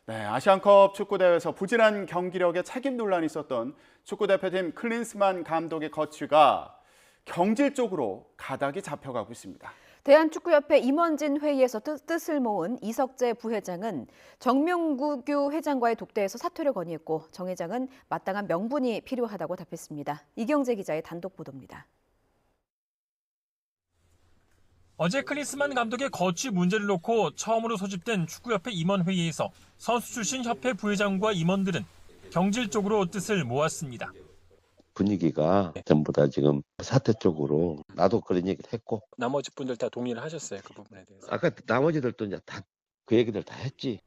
네, 아시안컵 축구대회에서 부진한 경기력에 책임 논란이 있었던 축구대표팀 클린스만 감독의 거취가 경질적으로 가닥이 잡혀가고 있습니다. 대한축구협회 임원진 회의에서 뜻을 모은 이석재 부회장은 정명구 회장과의 독대에서 사퇴를 건의했고 정 회장은 마땅한 명분이 필요하다고 답했습니다. 이경재 기자의 단독 보도입니다. 어제 클린스만 감독의 거취 문제를 놓고 처음으로 소집된 축구협회 임원회의에서 선수 출신 협회 부회장과 임원들은 경질적으로 뜻을 모았습니다. 분위기가 전부 다 지금 사퇴 쪽으로 나도 그런 얘기를 했고 나머지 분들 다 동의를 하셨어요, 그 부분에 대해서. 아까 나머지들도 이제 다 그 얘기들 다 했지.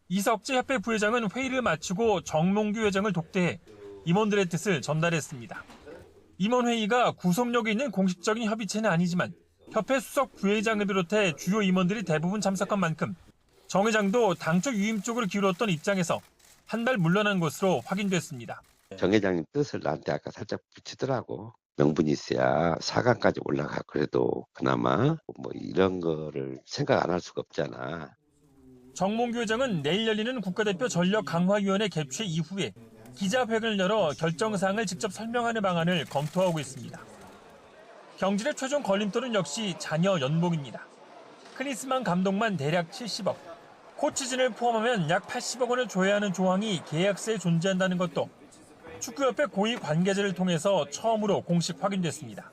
이석재 협회 부회장은 회의를 마치고 정몽규 회장을 독대해 임원들의 뜻을 전달했습니다. 임원회의가 구속력이 있는 공식적인 협의체는 아니지만 협회 수석 부회장을 비롯해 주요 임원들이 대부분 참석한 만큼 정 회장도 당초 유임 쪽으로 기울었던 입장에서 한 발 물러난 것으로 확인됐습니다. 정 회장님 뜻을 나한테 아까 살짝 붙이더라고. 명분이 있어야 4강까지 올라가. 그래도 그나마 뭐 이런 거를 생각 안 할 수가 없잖아. 정몽규 회장은 내일 열리는 국가대표 전력강화위원회 개최 이후에 기자회견을 열어 결정사항을 직접 설명하는 방안을 검토하고 있습니다. 경질의 최종 걸림돌은 역시 자녀 연봉입니다. 클린스만 감독만 대략 70억, 코치진을 포함하면 약 80억 원을 줘야 하는 조항이 계약서에 존재한다는 것도 축구협회 고위 관계자를 통해서 처음으로 공식 확인됐습니다.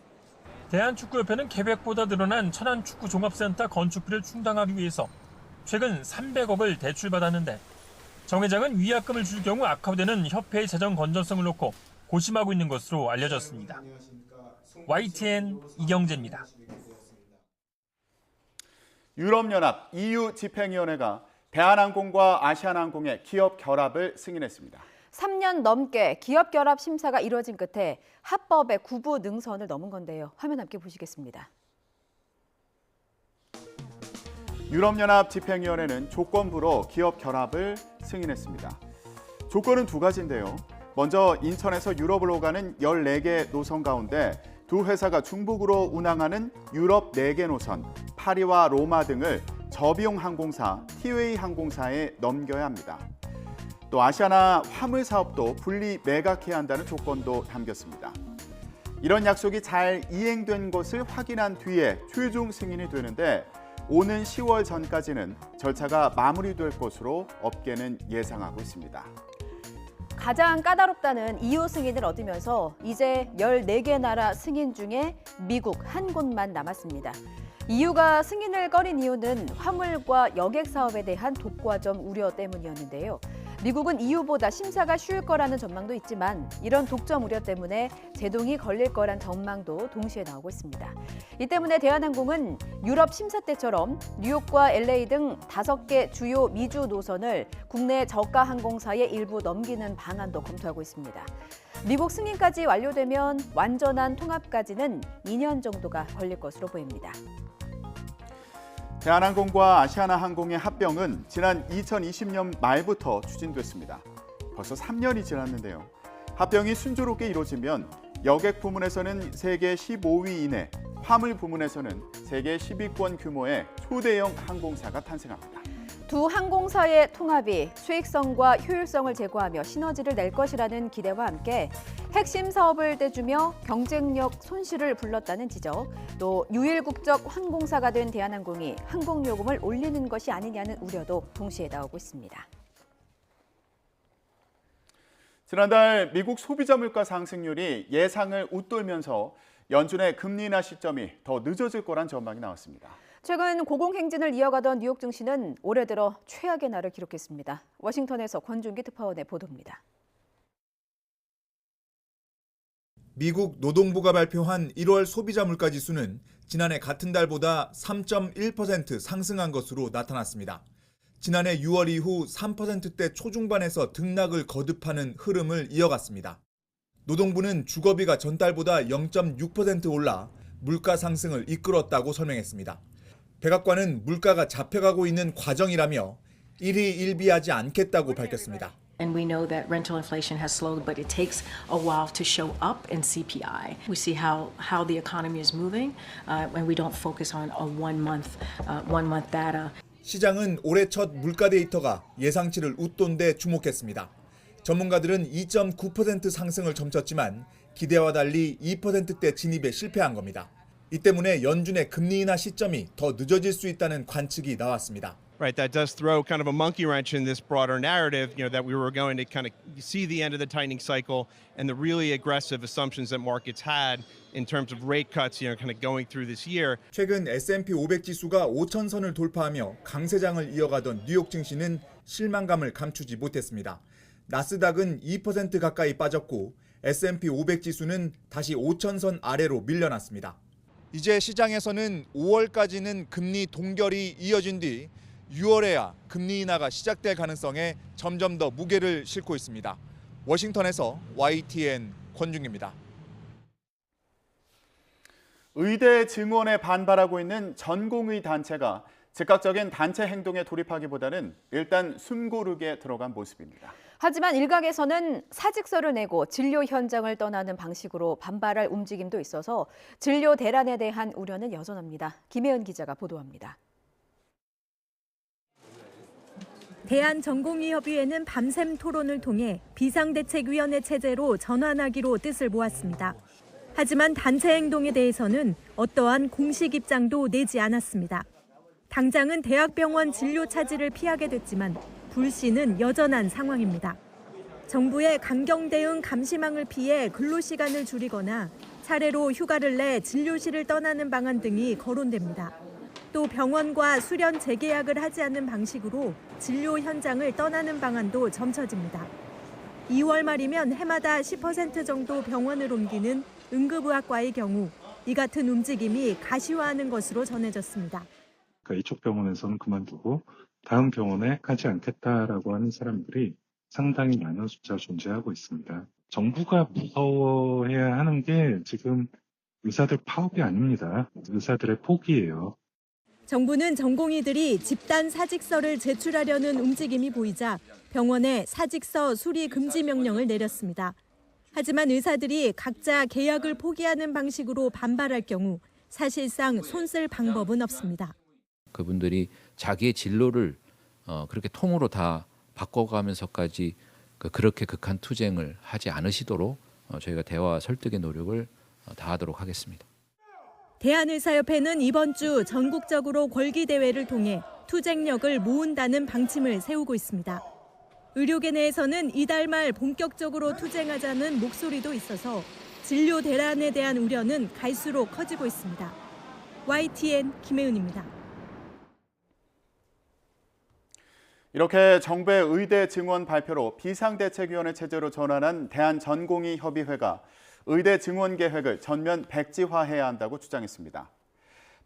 대한축구협회는 계획보다 늘어난 천안축구종합센터 건축비를 충당하기 위해서 최근 300억을 대출받았는데 정 회장은 위약금을 줄 경우 악화되는 협회의 재정 건전성을 놓고 고심하고 있는 것으로 알려졌습니다. YTN 이경재입니다. 유럽연합 EU 집행위원회가 대한항공과 아시아나항공의 기업 결합을 승인했습니다. 3년 넘게 기업 결합 심사가 이뤄진 끝에 합법의 구부 능선을 넘은 건데요. 화면 함께 보시겠습니다. 유럽연합 집행위원회는 조건부로 기업 결합을 승인했습니다. 조건은 두 가지인데요. 먼저 인천에서 유럽을 오가는 14개 노선 가운데 두 회사가 중북으로 운항하는 유럽 4개 노선, 파리와 로마 등을 저비용 항공사, 티웨이 항공사에 넘겨야 합니다. 또 아시아나 화물 사업도 분리 매각해야 한다는 조건도 담겼습니다. 이런 약속이 잘 이행된 것을 확인한 뒤에 최종 승인이 되는데 오는 10월 전까지는 절차가 마무리될 것으로 업계는 예상하고 있습니다. 가장 까다롭다는 EU 승인을 얻으면서 이제 14개 나라 승인 중에 미국 한 곳만 남았습니다. EU가 승인을 꺼린 이유는 화물과 여객 사업에 대한 독과점 우려 때문이었는데요. 미국은 EU보다 심사가 쉬울 거라는 전망도 있지만 이런 독점 우려 때문에 제동이 걸릴 거란 전망도 동시에 나오고 있습니다. 이 때문에 대한항공은 유럽 심사 때처럼 뉴욕과 LA 등 5개 주요 미주 노선을 국내 저가 항공사에 일부 넘기는 방안도 검토하고 있습니다. 미국 승인까지 완료되면 완전한 통합까지는 2년 정도가 걸릴 것으로 보입니다. 대한항공과 아시아나항공의 합병은 지난 2020년 말부터 추진됐습니다. 벌써 3년이 지났는데요. 합병이 순조롭게 이루어지면 여객 부문에서는 세계 15위 이내, 화물 부문에서는 세계 10위권 규모의 초대형 항공사가 탄생합니다. 두 항공사의 통합이 수익성과 효율성을 제고하며 시너지를 낼 것이라는 기대와 함께 핵심 사업을 떼주며 경쟁력 손실을 불렀다는 지적, 또 유일 국적 항공사가 된 대한항공이 항공요금을 올리는 것이 아니냐는 우려도 동시에 나오고 있습니다. 지난달 미국 소비자 물가 상승률이 예상을 웃돌면서 연준의 금리 인하 시점이 더 늦어질 거란 전망이 나왔습니다. 최근 고공행진을 이어가던 뉴욕 증시는 올해 들어 최악의 날을 기록했습니다. 워싱턴에서 권준기 특파원의 보도입니다. 미국 노동부가 발표한 1월 소비자 물가 지수는 지난해 같은 달보다 3.1% 상승한 것으로 나타났습니다. 지난해 6월 이후 3%대 초중반에서 등락을 거듭하는 흐름을 이어갔습니다. 노동부는 주거비가 전달보다 0.6% 올라 물가 상승을 이끌었다고 설명했습니다. 백악관은 물가가 잡혀가고 있는 과정이라며 일희일비하지 않겠다고 밝혔습니다. And we know that rental inflation has slowed, but it takes a while to show up in CPI. We see how the economy is moving, and we don't focus on a one month data. 시장은 올해 첫 물가 데이터가 예상치를 웃돈 데 주목했습니다. 전문가들은 2.9% 상승을 점쳤지만 기대와 달리 2%대 진입에 실패한 겁니다. 이 때문에 연준의 금리 인하 시점이 더 늦어질 수 있다는 관측이 나왔습니다. Right, that does throw kind of a monkey wrench in this broader narrative, that we were going to kind of see the end of the tightening cycle and the really aggressive assumptions that markets had in terms of rate cuts, kind of going through this year. 최근 S&P 500 지수가 5,000선을 돌파하며 강세장을 이어가던 뉴욕 증시는 실망감을 감추지 못했습니다. 나스닥은 2% 가까이 빠졌고 S&P 500 지수는 다시 5,000선 아래로 밀려났습니다. 이제 시장에서는 5월까지는 금리 동결이 이어진 뒤 6월에야 금리 인하가 시작될 가능성에 점점 더 무게를 싣고 있습니다. 워싱턴에서 YTN 권중입니다. 의대 증원에 반발하고 있는 전공의 단체가 즉각적인 단체 행동에 돌입하기보다는 일단 숨고르게 들어간 모습입니다. 하지만 일각에서는 사직서를 내고 진료 현장을 떠나는 방식으로 반발할 움직임도 있어서 진료 대란에 대한 우려는 여전합니다. 김혜은 기자가 보도합니다. 대한전공의협의회는 밤샘 토론을 통해 비상대책위원회 체제로 전환하기로 뜻을 모았습니다. 하지만 단체 행동에 대해서는 어떠한 공식 입장도 내지 않았습니다. 당장은 대학병원 진료 차질을 피하게 됐지만 불씨는 여전한 상황입니다. 정부의 강경 대응 감시망을 피해 근로시간을 줄이거나 차례로 휴가를 내 진료실을 떠나는 방안 등이 거론됩니다. 또 병원과 수련 재계약을 하지 않는 방식으로 진료 현장을 떠나는 방안도 점쳐집니다. 2월 말이면 해마다 10% 정도 병원을 옮기는 응급의학과의 경우 이 같은 움직임이 가시화하는 것으로 전해졌습니다. 이쪽 병원에서는 그만두고 다음 병원에 가지 않겠다라고 하는 사람들이 상당히 많은 숫자 존재하고 있습니다. 정부가 무서워해야 하는 게 지금 의사들 파업이 아닙니다. 의사들의 포기예요. 정부는 전공의들이 집단 사직서를 제출하려는 움직임이 보이자 병원에 사직서 수리 금지 명령을 내렸습니다. 하지만 의사들이 각자 계약을 포기하는 방식으로 반발할 경우 사실상 손쓸 방법은 없습니다. 그분들이 자기의 진로를 그렇게 통으로 다 바꿔가면서까지 그렇게 극한 투쟁을 하지 않으시도록 저희가 대화 설득의 노력을 다하도록 하겠습니다. 대한의사협회는 이번 주 전국적으로 권기대회를 통해 투쟁력을 모은다는 방침을 세우고 있습니다. 의료계 내에서는 이달 말 본격적으로 투쟁하자는 목소리도 있어서 진료 대란에 대한 우려는 갈수록 커지고 있습니다. YTN 김혜은입니다. 이렇게 정부의 의대 증원 발표로 비상대책위원회 체제로 전환한 대한전공의협의회가 의대 증원 계획을 전면 백지화해야 한다고 주장했습니다.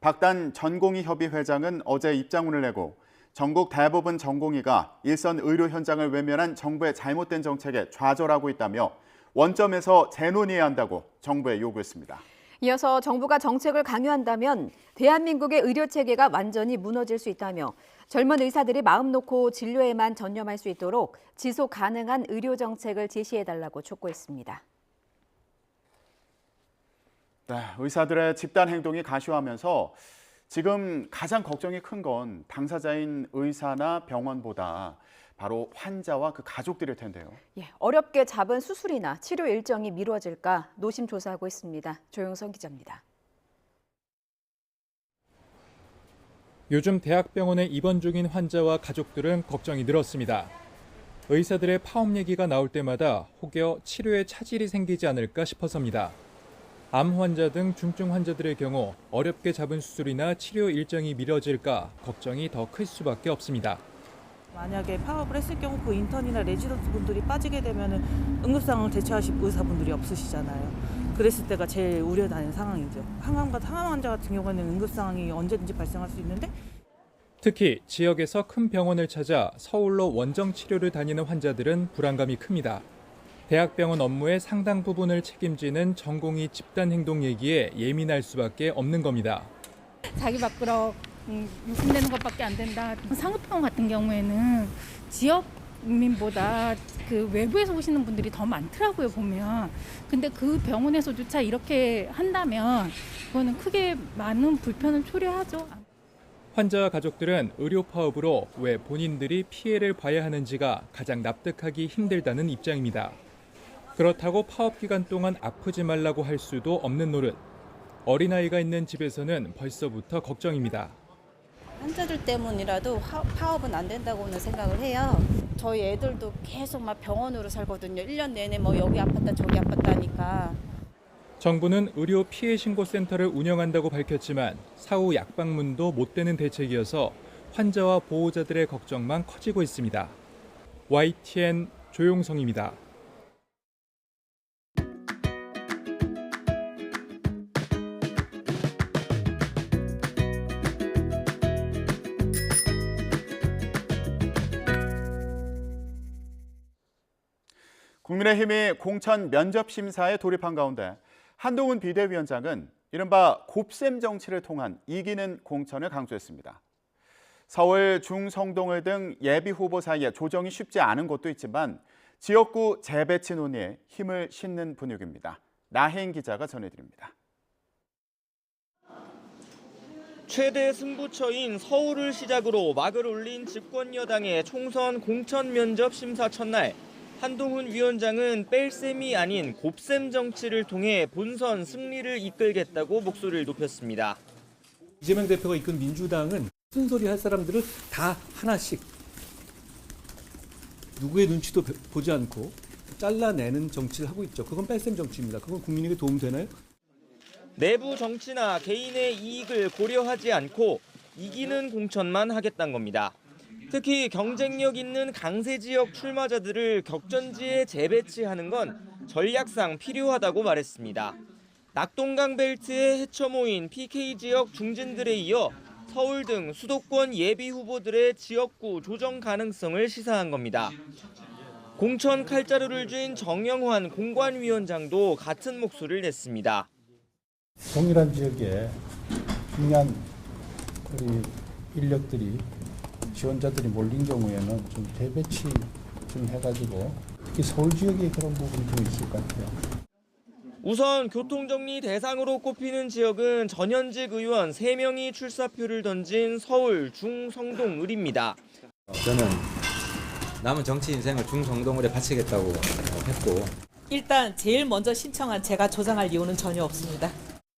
박단 전공의협의회장은 어제 입장문을 내고 전국 대부분 전공의가 일선 의료 현장을 외면한 정부의 잘못된 정책에 좌절하고 있다며 원점에서 재논의해야 한다고 정부에 요구했습니다. 이어서 정부가 정책을 강요한다면 대한민국의 의료 체계가 완전히 무너질 수 있다며 젊은 의사들이 마음 놓고 진료에만 전념할 수 있도록 지속 가능한 의료 정책을 제시해달라고 촉구했습니다. 네, 의사들의 집단 행동이 가시화하면서 지금 가장 걱정이 큰 건 당사자인 의사나 병원보다 바로 환자와 그 가족들일 텐데요. 어렵게 잡은 수술이나 치료 일정이 미뤄질까 노심초사하고 있습니다. 조영선 기자입니다. 요즘 대학병원에 입원 중인 환자와 가족들은 걱정이 늘었습니다. 의사들의 파업 얘기가 나올 때마다 혹여 치료에 차질이 생기지 않을까 싶어서입니다. 암 환자 등 중증 환자들의 경우 어렵게 잡은 수술이나 치료 일정이 미뤄질까 걱정이 더 클 수밖에 없습니다. 만약에 파업을 했을 경우 그 인턴이나 레지던트 분들이 빠지게 되면 응급 상황을 대처하실 의사분들이 없으시잖아요. 그랬을 때가 제일 우려되는 상황이죠. 항암과 항암 환자 같은 경우에는 응급 상황이 언제든지 발생할 수 있는데 특히 지역에서 큰 병원을 찾아 서울로 원정 치료를 다니는 환자들은 불안감이 ክ니다. 대학병원 업무의 상당 부분을 책임지는 전공의 집단 행동 얘기에 예민할 수밖에 없는 겁니다. 자기 밖으로 유신되는 것밖에 안 된다. 상업병원 같은 경우에는 지역민보다 그 외부에서 오시는 분들이 더 많더라고요, 보면. 근데 그 병원에서조차 이렇게 한다면 그거는 크게 많은 불편을 초래하죠. 환자와 가족들은 의료 파업으로 왜 본인들이 피해를 봐야 하는지가 가장 납득하기 힘들다는 입장입니다. 그렇다고 파업 기간 동안 아프지 말라고 할 수도 없는 노릇. 어린아이가 있는 집에서는 벌써부터 걱정입니다. 환자들 때문이라도 파업은 안 된다고는 생각을 해요. 저희 애들도 계속 막 병원으로 살거든요. 1년 내내 뭐 여기 아팠다 저기 아팠다 하니까. 정부는 의료 피해 신고 센터를 운영한다고 밝혔지만 사후 약방문도 못 되는 대책이어서 환자와 보호자들의 걱정만 커지고 있습니다. YTN 조용성입니다. 국민의힘이 공천 면접 심사에 돌입한 가운데 한동훈 비대위원장은 이른바 곱셈 정치를 통한 이기는 공천을 강조했습니다. 서울, 중성동을 등 예비 후보 사이에 조정이 쉽지 않은 곳도 있지만 지역구 재배치 논의에 힘을 싣는 분위기입니다. 나혜인 기자가 전해드립니다. 최대 승부처인 서울을 시작으로 막을 올린 집권 여당의 총선 공천 면접 심사 첫날, 한동훈 위원장은 뺄셈이 아닌 곱셈 정치를 통해 본선 승리를 이끌겠다고 목소리를 높였습니다. 이재명 대표가 이끈 민주당은 쓴소리 할 사람들을 다 하나씩 누구의 눈치도 보지 않고 잘라내는 정치를 하고 있죠. 그건 뺄셈 정치입니다. 그건 국민에게 도움되나요? 내부 정치나 개인의 이익을 고려하지 않고 이기는 공천만 하겠다는 겁니다. 특히 경쟁력 있는 강세 지역 출마자들을 격전지에 재배치하는 건 전략상 필요하다고 말했습니다. 낙동강 벨트에 헤쳐 모인 PK 지역 중진들에 이어 서울 등 수도권 예비 후보들의 지역구 조정 가능성을 시사한 겁니다. 공천 칼자루를 쥔 정영환 공관위원장도 같은 목소리를 냈습니다. 동일한 지역에 중요한 우리 인력들이 지원자들이 몰린 경우에는 좀 재배치 좀 해가지고 특히 서울 지역에 그런 부분이 좀 있을 것 같아요. 우선 교통정리 대상으로 꼽히는 지역은 전현직 의원 3명이 출사표를 던진 서울 중성동 을입니다. 저는 남은 정치 인생을 중성동을에 바치겠다고 했고 일단 제일 먼저 신청한 제가 조장할 이유는 전혀 없습니다.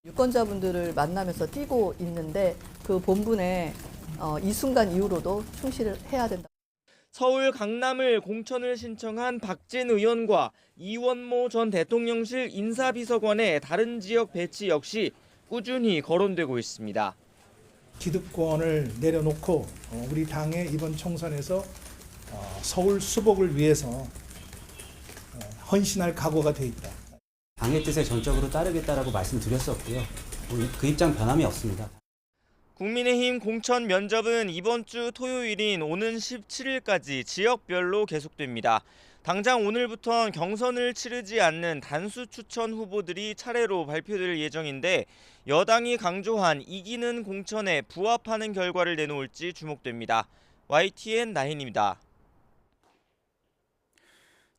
유권자분들을 만나면서 뛰고 있는데 그 본분에 이 순간 이후로도 충실을 해야 된다. 서울 강남을 공천을 신청한 박진 의원과 이원모 전 대통령실 인사비서관의 다른 지역 배치 역시 꾸준히 거론되고 있습니다. 기득권을 내려놓고 우리 당의 이번 총선에서 서울 수복을 위해서 헌신할 각오가 돼 있다. 당의 뜻에 전적으로 따르겠다라고 말씀드렸었고요. 그 입장 변함이 없습니다. 국민의힘 공천 면접은 이번 주 토요일인 오는 17일까지 지역별로 계속됩니다. 당장 오늘부턴 경선을 치르지 않는 단수 추천 후보들이 차례로 발표될 예정인데 여당이 강조한 이기는 공천에 부합하는 결과를 내놓을지 주목됩니다. YTN 나혜인입니다.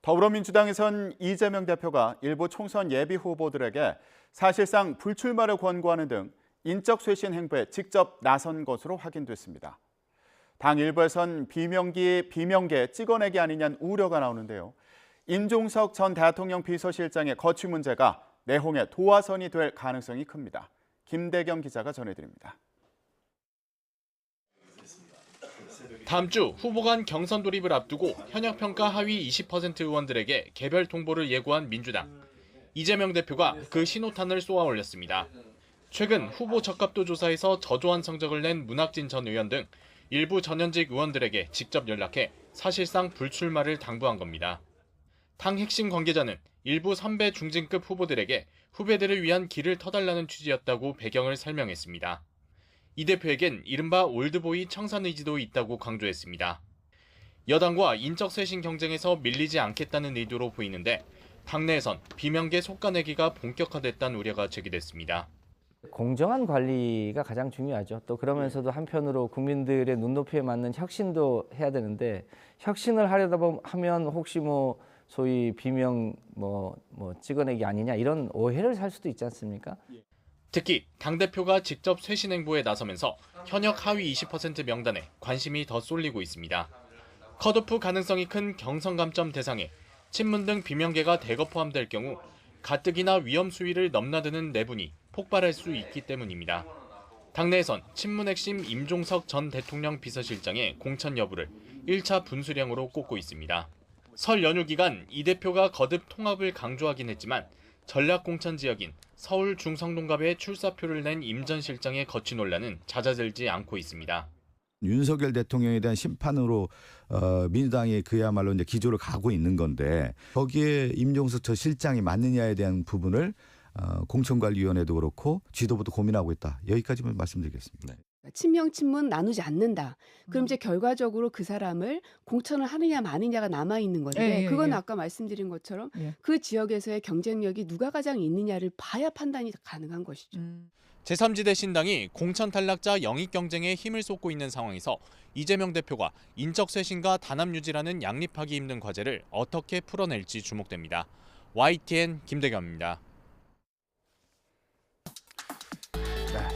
더불어민주당에선 이재명 대표가 일부 총선 예비 후보들에게 사실상 불출마를 권고하는 등 인적 쇄신 행보에 직접 나선 것으로 확인됐습니다. 당 일부에선 비명계 찍어내기 아니냐는 우려가 나오는데요. 임종석 전 대통령 비서실장의 거취 문제가 내홍의 도화선이 될 가능성이 큽니다. 김대경 기자가 전해드립니다. 다음 주 후보 간 경선 돌입을 앞두고 현역 평가 하위 20% 의원들에게 개별 통보를 예고한 민주당. 이재명 대표가 그 신호탄을 쏘아 올렸습니다. 최근 후보 적합도 조사에서 저조한 성적을 낸 문학진 전 의원 등 일부 전현직 의원들에게 직접 연락해 사실상 불출마를 당부한 겁니다. 당 핵심 관계자는 일부 선배 중진급 후보들에게 후배들을 위한 길을 터달라는 취지였다고 배경을 설명했습니다. 이 대표에겐 이른바 올드보이 청산 의지도 있다고 강조했습니다. 여당과 인적 쇄신 경쟁에서 밀리지 않겠다는 의도로 보이는데 당내에선 비명계 속가내기가 본격화됐다는 우려가 제기됐습니다. 공정한 관리가 가장 중요하죠. 또 그러면서도 한편으로 국민들의 눈높이에 맞는 혁신도 해야 되는데 혁신을 하려다 하면 혹시 소위 비명 찍어내기 아니냐 이런 오해를 살 수도 있지 않습니까? 특히 당대표가 직접 쇄신 행보에 나서면서 현역 하위 20% 명단에 관심이 더 쏠리고 있습니다. 컷오프 가능성이 큰 경선감점 대상에 친문 등 비명계가 대거 포함될 경우 가뜩이나 위험 수위를 넘나드는 내분이 폭발할 수 있기 때문입니다. 당내에선 친문 핵심 임종석 전 대통령 비서실장의 공천 여부를 1차 분수령으로 꼽고 있습니다. 설 연휴 기간 이 대표가 거듭 통합을 강조하긴 했지만 전략 공천 지역인 서울 중성동갑에 출사표를 낸 임 전 실장의 거취 논란은 잦아들지 않고 있습니다. 윤석열 대통령에 대한 심판으로 민주당이 그야말로 이제 기조를 가고 있는 건데 거기에 임종석 전 실장이 맞느냐에 대한 부분을 공천관리위원회도 그렇고 지도부도 고민하고 있다. 여기까지만 말씀드리겠습니다. 친명 친문 나누지 않는다. 그럼 이제 결과적으로 그 사람을 공천을 하느냐 마느냐가 남아 있는 건데 그건 아까 말씀드린 것처럼 그 지역에서의 경쟁력이 누가 가장 있느냐를 봐야 판단이 가능한 것이죠. 제3지대 신당이 공천 탈락자 영입 경쟁에 힘을 쏟고 있는 상황에서 이재명 대표가 인적 쇄신과 단합 유지라는 양립하기 힘든 과제를 어떻게 풀어낼지 주목됩니다. YTN 김대겸입니다.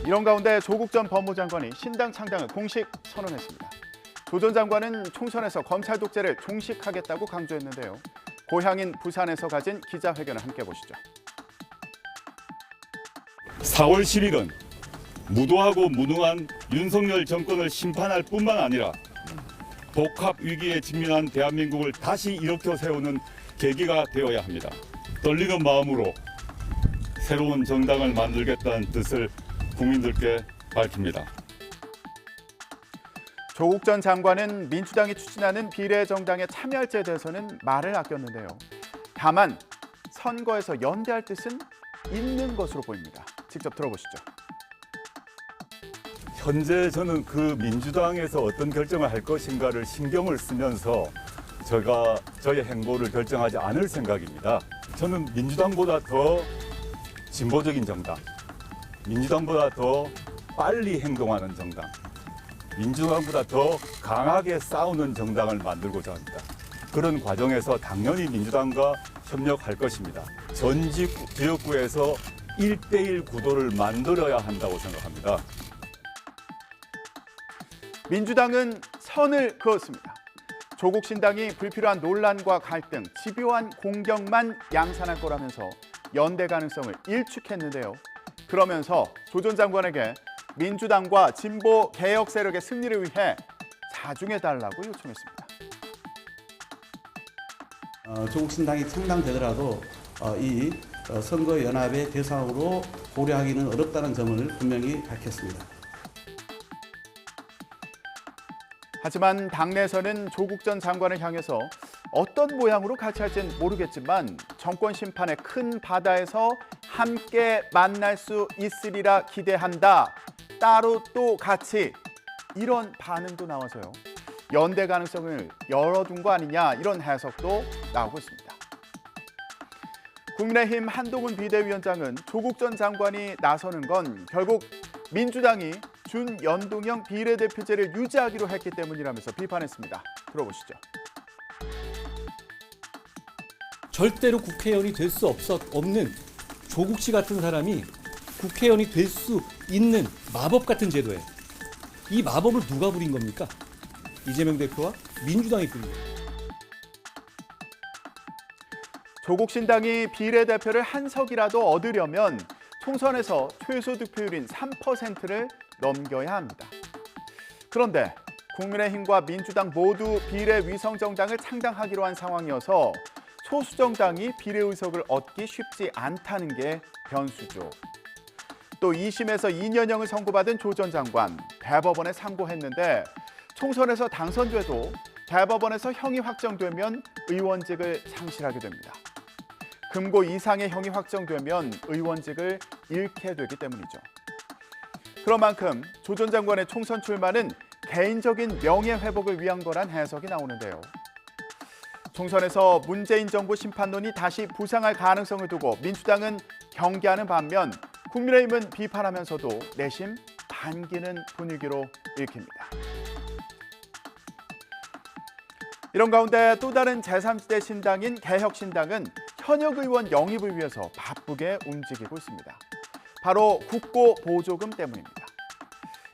이런 가운데 조국 전 법무장관이 신당 창당을 공식 선언했습니다. 조 전 장관은 총선에서 검찰 독재를 종식하겠다고 강조했는데요. 고향인 부산에서 가진 기자회견을 함께 보시죠. 4월 7일은 무도하고 무능한 윤석열 정권을 심판할 뿐만 아니라 복합 위기에 직면한 대한민국을 다시 일으켜 세우는 계기가 되어야 합니다. 떨리는 마음으로 새로운 정당을 만들겠다는 뜻을 국민들께 밝힙니다. 조국 전 장관은 민주당이 추진하는 비례정당에 참여할지에 대해서는 말을 아꼈는데요. 다만 선거에서 연대할 뜻은 있는 것으로 보입니다. 직접 들어보시죠. 현재 저는 그 민주당에서 어떤 결정을 할 것인가를 신경을 쓰면서 저의 행보를 결정하지 않을 생각입니다. 저는 민주당보다 더 진보적인 정당, 민주당보다 더 빨리 행동하는 정당, 민주당보다 더 강하게 싸우는 정당을 만들고자 합니다. 그런 과정에서 당연히 민주당과 협력할 것입니다. 전 지역구에서 1대1 구도를 만들어야 한다고 생각합니다. 민주당은 선을 그었습니다. 조국 신당이 불필요한 논란과 갈등, 집요한 공격만 양산할 거라면서 연대 가능성을 일축했는데요. 그러면서 조 전 장관에게 민주당과 진보 개혁 세력의 승리를 위해 자중해달라고 요청했습니다. 조국 신당이 창당되더라도 이 선거연합의 대상으로 고려하기는 어렵다는 점을 분명히 밝혔습니다. 하지만 당내에서는 조국 전 장관을 향해서 어떤 모양으로 같이 할지는 모르겠지만 정권 심판의 큰 바다에서 함께 만날 수 있으리라 기대한다. 따로 또 같이 이런 반응도 나와서요. 연대 가능성을 열어둔 거 아니냐 이런 해석도 나오고 있습니다. 국민의힘 한동훈 비대위원장은 조국 전 장관이 나서는 건 결국 민주당이 준연동형 비례대표제를 유지하기로 했기 때문이라면서 비판했습니다. 들어보시죠. 절대로 국회의원이 될 수 없는 조국 씨 같은 사람이 국회의원이 될 수 있는 마법 같은 제도에 이 마법을 누가 부린 겁니까? 이재명 대표와 민주당이 부린 겁니다. 조국 신당이 비례대표를 한 석이라도 얻으려면 총선에서 최소 득표율인 3%를 넘겨야 합니다. 그런데 국민의힘과 민주당 모두 비례 위성정당을 창당하기로 한 상황이어서 소수정당이 비례의석을 얻기 쉽지 않다는 게 변수죠. 또 2심에서 2년형을 선고받은 조 전 장관, 대법원에 상고했는데 총선에서 당선돼도 대법원에서 형이 확정되면 의원직을 상실하게 됩니다. 금고 이상의 형이 확정되면 의원직을 잃게 되기 때문이죠. 그런 만큼 조 전 장관의 총선 출마는 개인적인 명예회복을 위한 거란 해석이 나오는데요. 총선에서 문재인 정부 심판론이 다시 부상할 가능성을 두고 민주당은 경계하는 반면 국민의힘은 비판하면서도 내심 반기는 분위기로 읽힙니다. 이런 가운데 또 다른 제3지대 신당인 개혁신당은 현역 의원 영입을 위해서 바쁘게 움직이고 있습니다. 바로 국고 보조금 때문입니다.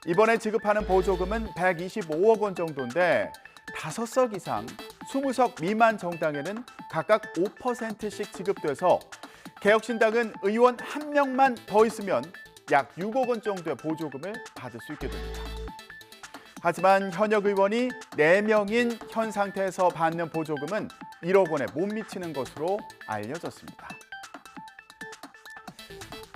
이번에 지급하는 보조금은 125억 원 정도인데 5석 이상, 20석 미만 정당에는 각각 5%씩 지급돼서 개혁신당은 의원 1명만 더 있으면 약 6억 원 정도의 보조금을 받을 수 있게 됩니다. 하지만 현역 의원이 4명인 현 상태에서 받는 보조금은 1억 원에 못 미치는 것으로 알려졌습니다.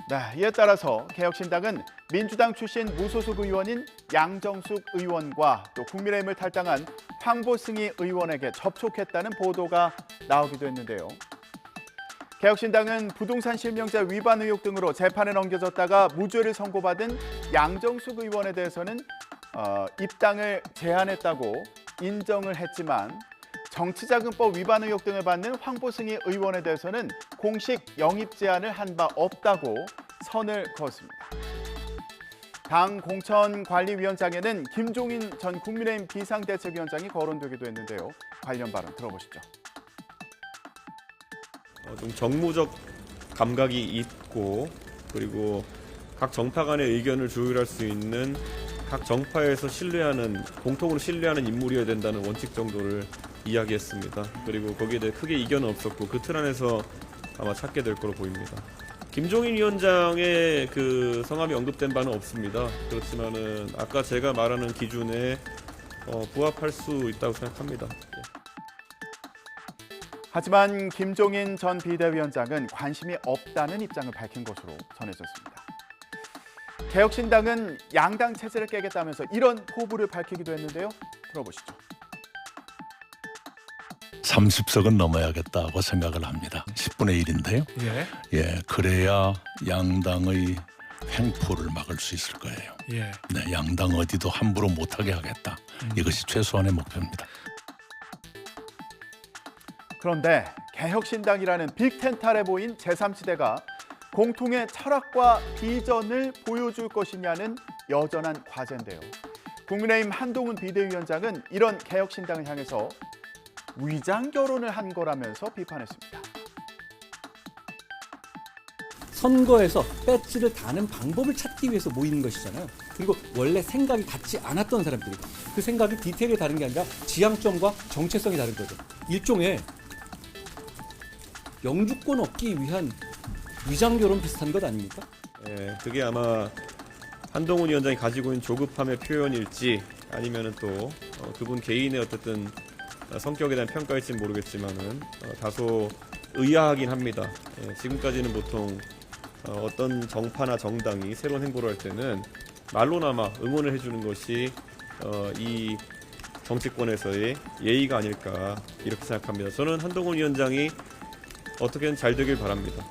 네, 이에 따라서 개혁신당은 민주당 출신 무소속 의원인 양정숙 의원과 또 국민의힘을 탈당한 황보승희 의원에게 접촉했다는 보도가 나오기도 했는데요. 개혁신당은 부동산 실명제 위반 의혹 등으로 재판에 넘겨졌다가 무죄를 선고받은 양정숙 의원에 대해서는 입당을 제안했다고 인정을 했지만 정치자금법 위반 의혹 등을 받는 황보승희 의원에 대해서는 공식 영입 제안을 한 바 없다고 선을 그었습니다. 당 공천관리위원장에는 김종인 전 국민의힘 비상대책위원장이 거론되기도 했는데요. 관련 발언 들어보시죠. 좀 정무적 감각이 있고 그리고 각 정파 간의 의견을 조율할 수 있는 각 정파에서 공통으로 신뢰하는 인물이어야 된다는 원칙 정도를 이야기했습니다. 그리고 거기에 대해 크게 이견은 없었고 그 틀 안에서 아마 찾게 될 거로 보입니다. 김종인 위원장의 그 성함이 언급된 바는 없습니다. 그렇지만은 아까 제가 말하는 기준에 부합할 수 있다고 생각합니다. 하지만 김종인 전 비대위원장은 관심이 없다는 입장을 밝힌 것으로 전해졌습니다. 개혁신당은 양당 체제를 깨겠다면서 이런 포부를 밝히기도 했는데요. 들어보시죠. 30석은 넘어야겠다고 생각을 합니다. 10분의 1인데요. 예, 그래야 양당의 횡포를 막을 수 있을 거예요. 네, 양당 어디도 함부로 못하게 하겠다. 이것이 최소한의 목표입니다. 그런데 개혁신당이라는 빅텐트 아래 보인 제3지대가 공통의 철학과 비전을 보여줄 것이냐는 여전한 과제인데요. 국민의힘 한동훈 비대위원장은 이런 개혁신당을 향해서 위장 결혼을 한 거라면서 비판했습니다. 선거에서 배지를 다는 방법을 찾기 위해서 모이는 것이잖아요. 그리고 원래 생각이 같지 않았던 사람들이 그 생각이 디테일이 다른 게 아니라 지향점과 정체성이 다른 거죠. 일종의 영주권 얻기 위한 위장결혼 비슷한 것 아닙니까? 예, 그게 아마 한동훈 위원장이 가지고 있는 조급함의 표현일지 아니면은 또 그분 개인의 어쨌든 성격에 대한 평가일지는 모르겠지만은 다소 의아하긴 합니다. 예, 지금까지는 보통 어떤 정파나 정당이 새로운 행보를 할 때는 말로나마 응원을 해주는 것이 이 정치권에서의 예의가 아닐까 이렇게 생각합니다. 저는 한동훈 위원장이 어떻게든 잘 되길 바랍니다.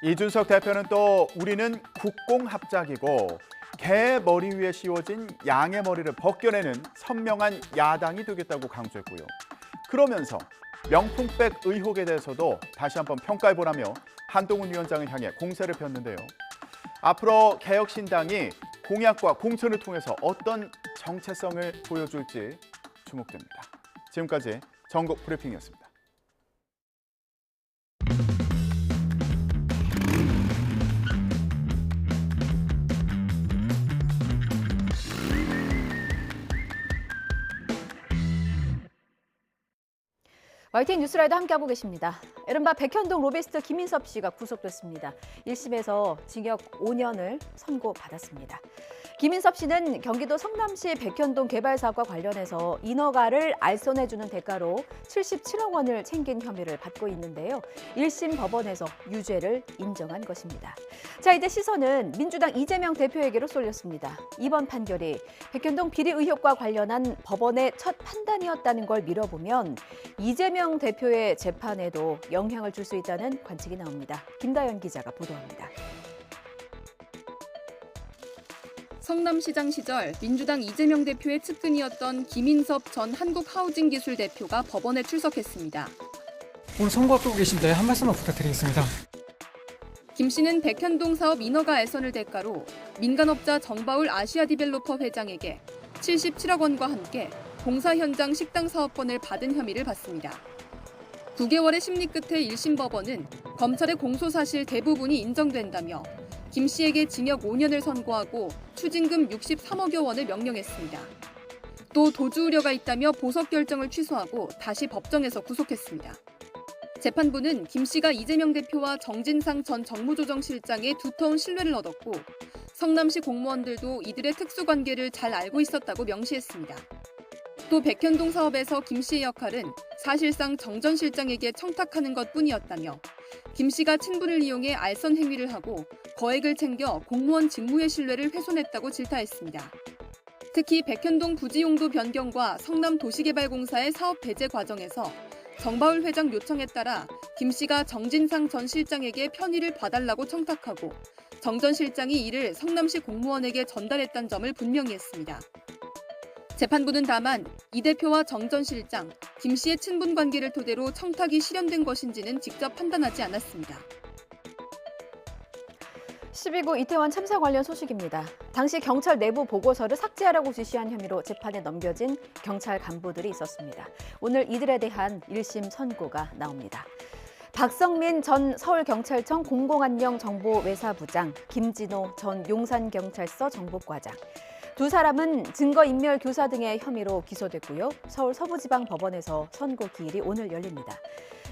이준석 대표는 또 우리는 국공합작이고 개 머리 위에 씌워진 양의 머리를 벗겨내는 선명한 야당이 되겠다고 강조했고요. 그러면서 명품백 의혹에 대해서도 다시 한번 평가해보라며 한동훈 위원장을 향해 공세를 폈는데요. 앞으로 개혁신당이 공약과 공천을 통해서 어떤 정체성을 보여줄지 주목됩니다. 지금까지 전국 브리핑이었습니다. YTN 뉴스라이더 함께하고 계십니다. 이른바 백현동 로비스트 김인섭 씨가 구속됐습니다. 1심에서 징역 5년을 선고받았습니다. 김인섭 씨는 경기도 성남시 백현동 개발 사업과 관련해서 인허가를 알선해주는 대가로 77억 원을 챙긴 혐의를 받고 있는데요. 1심 법원에서 유죄를 인정한 것입니다. 자, 이제 시선은 민주당 이재명 대표에게로 쏠렸습니다. 이번 판결이 백현동 비리 의혹과 관련한 법원의 첫 판단이었다는 걸 미뤄보면 이재명 대표의 재판에도 영향을 줄 수 있다는 관측이 나옵니다. 김다연 기자가 보도합니다. 성남시장 시절 민주당 이재명 대표의 측근이었던 김인섭 전 한국하우징기술 대표가 법원에 출석했습니다. 오늘 선고 앞두고 계신데 한 말씀만 부탁드리겠습니다. 김 씨는 백현동 사업 인허가 알선을 대가로 민간업자 정바울 아시아디벨로퍼 회장에게 77억 원과 함께 공사 현장 식당 사업권을 받은 혐의를 받습니다. 9개월의 심리 끝에 1심 법원은 검찰의 공소 사실 대부분이 인정된다며 김 씨에게 징역 5년을 선고하고 추징금 63억여 원을 명령했습니다. 또 도주 우려가 있다며 보석 결정을 취소하고 다시 법정에서 구속했습니다. 재판부는 김 씨가 이재명 대표와 정진상 전 정무조정실장의 두터운 신뢰를 얻었고 성남시 공무원들도 이들의 특수관계를 잘 알고 있었다고 명시했습니다. 또 백현동 사업에서 김 씨의 역할은 사실상 정 전 실장에게 청탁하는 것뿐이었다며 김 씨가 친분을 이용해 알선 행위를 하고 거액을 챙겨 공무원 직무의 신뢰를 훼손했다고 질타했습니다. 특히 백현동 부지 용도 변경과 성남도시개발공사의 사업 배제 과정에서 정바울 회장 요청에 따라 김 씨가 정진상 전 실장에게 편의를 봐달라고 청탁하고 정 전 실장이 이를 성남시 공무원에게 전달했다는 점을 분명히 했습니다. 재판부는 다만 이 대표와 정 전 실장, 김 씨의 친분 관계를 토대로 청탁이 실현된 것인지는 직접 판단하지 않았습니다. 12구 이태원 참사 관련 소식입니다. 당시 경찰 내부 보고서를 삭제하라고 지시한 혐의로 재판에 넘겨진 경찰 간부들이 있었습니다. 오늘 이들에 대한 1심 선고가 나옵니다. 박성민 전 서울경찰청 공공안녕정보외사부장, 김진호 전 용산경찰서 정보과장. 두 사람은 증거인멸 교사 등의 혐의로 기소됐고요. 서울 서부지방법원에서 선고 기일이 오늘 열립니다.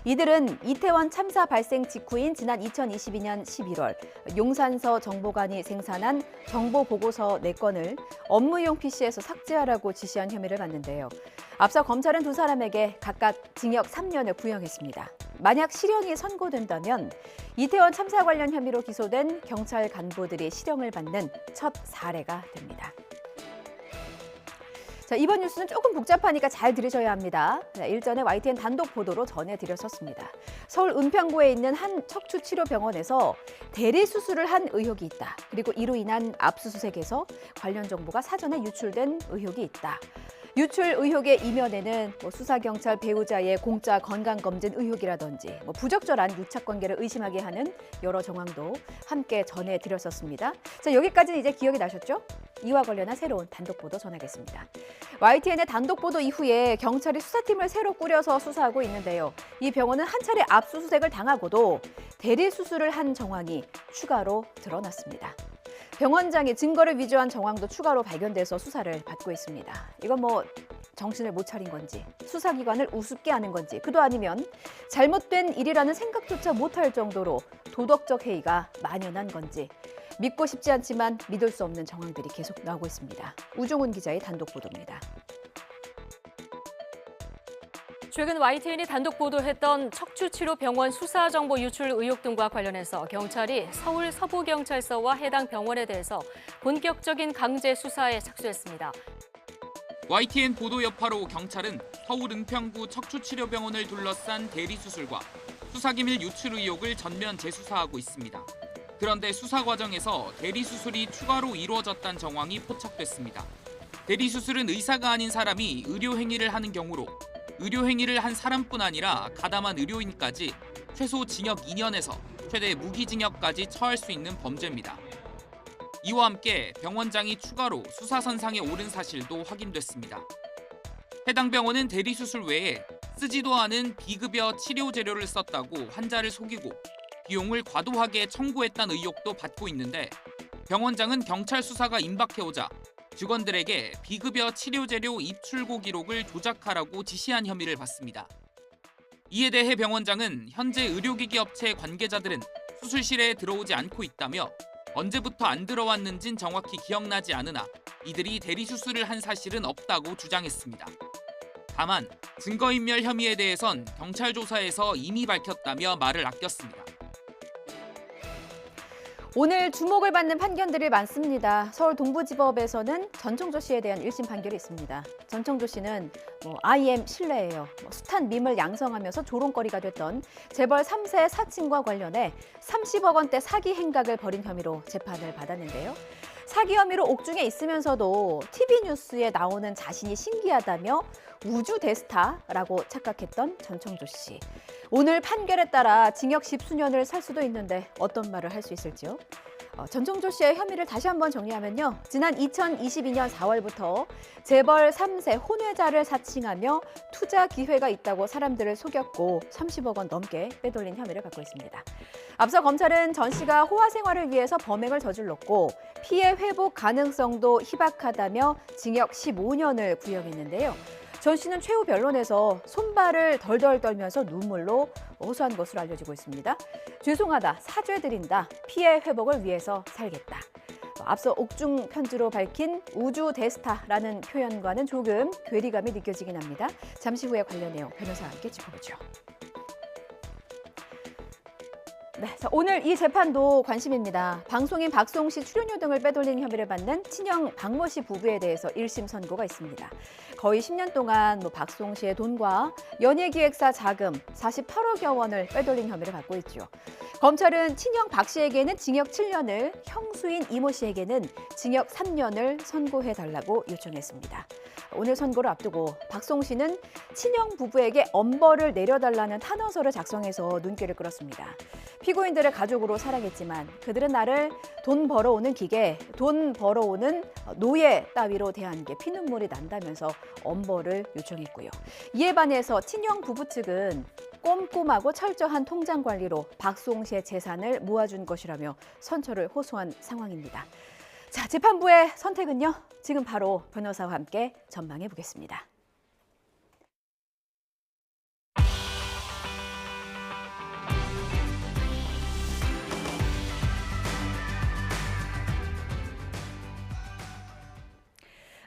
이들은 이태원 참사 발생 직후인 지난 2022년 11월 용산서 정보관이 생산한 정보보고서 4건을 업무용 PC에서 삭제하라고 지시한 혐의를 받는데요. 앞서 검찰은 두 사람에게 각각 징역 3년을 구형했습니다. 만약 실형이 선고된다면 이태원 참사 관련 혐의로 기소된 경찰 간부들이 실형을 받는 첫 사례가 됩니다. 자, 이번 뉴스는 조금 복잡하니까 잘 들으셔야 합니다. 일전에 YTN 단독 보도로 전해드렸었습니다. 서울 은평구에 있는 한 척추치료병원에서 대리수술을 한 의혹이 있다. 그리고 이로 인한 압수수색에서 관련 정보가 사전에 유출된 의혹이 있다. 유출 의혹의 이면에는 수사경찰 배우자의 공짜 건강검진 의혹이라든지 부적절한 유착관계를 의심하게 하는 여러 정황도 함께 전해드렸었습니다. 자, 여기까지는 이제 기억이 나셨죠? 이와 관련한 새로운 단독 보도 전하겠습니다. YTN의 단독 보도 이후에 경찰이 수사팀을 새로 꾸려서 수사하고 있는데요. 이 병원은 한 차례 압수수색을 당하고도 대리수술을 한 정황이 추가로 드러났습니다. 병원장이 증거를 위조한 정황도 추가로 발견돼서 수사를 받고 있습니다. 이건 정신을 못 차린 건지, 수사기관을 우습게 하는 건지, 그도 아니면 잘못된 일이라는 생각조차 못할 정도로 도덕적 해이가 만연한 건지 믿고 싶지 않지만 믿을 수 없는 정황들이 계속 나오고 있습니다. 우종훈 기자의 단독 보도입니다. 최근 YTN이 단독 보도했던 척추치료병원 수사정보 유출 의혹 등과 관련해서 경찰이 서울 서부경찰서와 해당 병원에 대해서 본격적인 강제 수사에 착수했습니다. YTN 보도 여파로 경찰은 서울 은평구 척추치료병원을 둘러싼 대리수술과 수사기밀 유출 의혹을 전면 재수사하고 있습니다. 그런데 수사 과정에서 대리수술이 추가로 이루어졌다는 정황이 포착됐습니다. 대리수술은 의사가 아닌 사람이 의료행위를 하는 경우로 의료행위를 한 사람뿐 아니라 가담한 의료인까지 최소 징역 2년에서 최대 무기징역까지 처할 수 있는 범죄입니다. 이와 함께 병원장이 추가로 수사선상에 오른 사실도 확인됐습니다. 해당 병원은 대리수술 외에 쓰지도 않은 비급여 치료 재료를 썼다고 환자를 속이고 비용을 과도하게 청구했다는 의혹도 받고 있는데 병원장은 경찰 수사가 임박해오자 직원들에게 비급여 치료재료 입출고 기록을 조작하라고 지시한 혐의를 받습니다. 이에 대해 병원장은 현재 의료기기 업체 관계자들은 수술실에 들어오지 않고 있다며 언제부터 안 들어왔는진 정확히 기억나지 않으나 이들이 대리수술을 한 사실은 없다고 주장했습니다. 다만 증거인멸 혐의에 대해선 경찰 조사에서 이미 밝혔다며 말을 아꼈습니다. 오늘 주목을 받는 판결들이 많습니다. 서울 동부지법에서는 전청조 씨에 대한 1심 판결이 있습니다. 전청조 씨는 IM 실례예요. 숱한 밈을 양성하면서 조롱거리가 됐던 재벌 3세 사칭과 관련해 30억 원대 사기 행각을 벌인 혐의로 재판을 받았는데요. 사기 혐의로 옥중에 있으면서도 TV 뉴스에 나오는 자신이 신기하다며 우주 대스타라고 착각했던 전청조 씨. 오늘 판결에 따라 징역 10수년을 살 수도 있는데 어떤 말을 할 수 있을지요? 전정조 씨의 혐의를 다시 한번 정리하면요. 지난 2022년 4월부터 재벌 3세 혼외자를 사칭하며 투자 기회가 있다고 사람들을 속였고 30억 원 넘게 빼돌린 혐의를 받고 있습니다. 앞서 검찰은 전 씨가 호화 생활을 위해서 범행을 저질렀고 피해 회복 가능성도 희박하다며 징역 15년을 구형했는데요. 전 씨는 최후 변론에서 손발을 덜덜 떨면서 눈물로 호소한 것으로 알려지고 있습니다. 죄송하다, 사죄드린다, 피해 회복을 위해서 살겠다. 앞서 옥중 편지로 밝힌 우주 대스타라는 표현과는 조금 괴리감이 느껴지긴 합니다. 잠시 후에 관련 내용 변호사와 함께 짚어보죠. 네, 오늘 이 재판도 관심입니다. 방송인 박수홍 씨 출연료 등을 빼돌린 혐의를 받는 친형 박모 씨 부부에 대해서 1심 선고가 있습니다. 거의 10년 동안 박수홍 씨의 돈과 연예기획사 자금 48억여 원을 빼돌린 혐의를 받고 있죠. 검찰은 친형 박 씨에게는 징역 7년을, 형수인 이모 씨에게는 징역 3년을 선고해달라고 요청했습니다. 오늘 선고를 앞두고 박수홍 씨는 친형 부부에게 엄벌을 내려달라는 탄원서를 작성해서 눈길을 끌었습니다. 피고인들을 가족으로 사랑했지만 그들은 나를 돈 벌어오는 기계, 돈 벌어오는 노예 따위로 대한 게 피눈물이 난다면서 엄벌을 요청했고요. 이에 반해서 친형 부부 측은 꼼꼼하고 철저한 통장 관리로 박수홍 씨의 재산을 모아준 것이라며 선처를 호소한 상황입니다. 자, 재판부의 선택은요? 지금 바로 변호사와 함께 전망해 보겠습니다.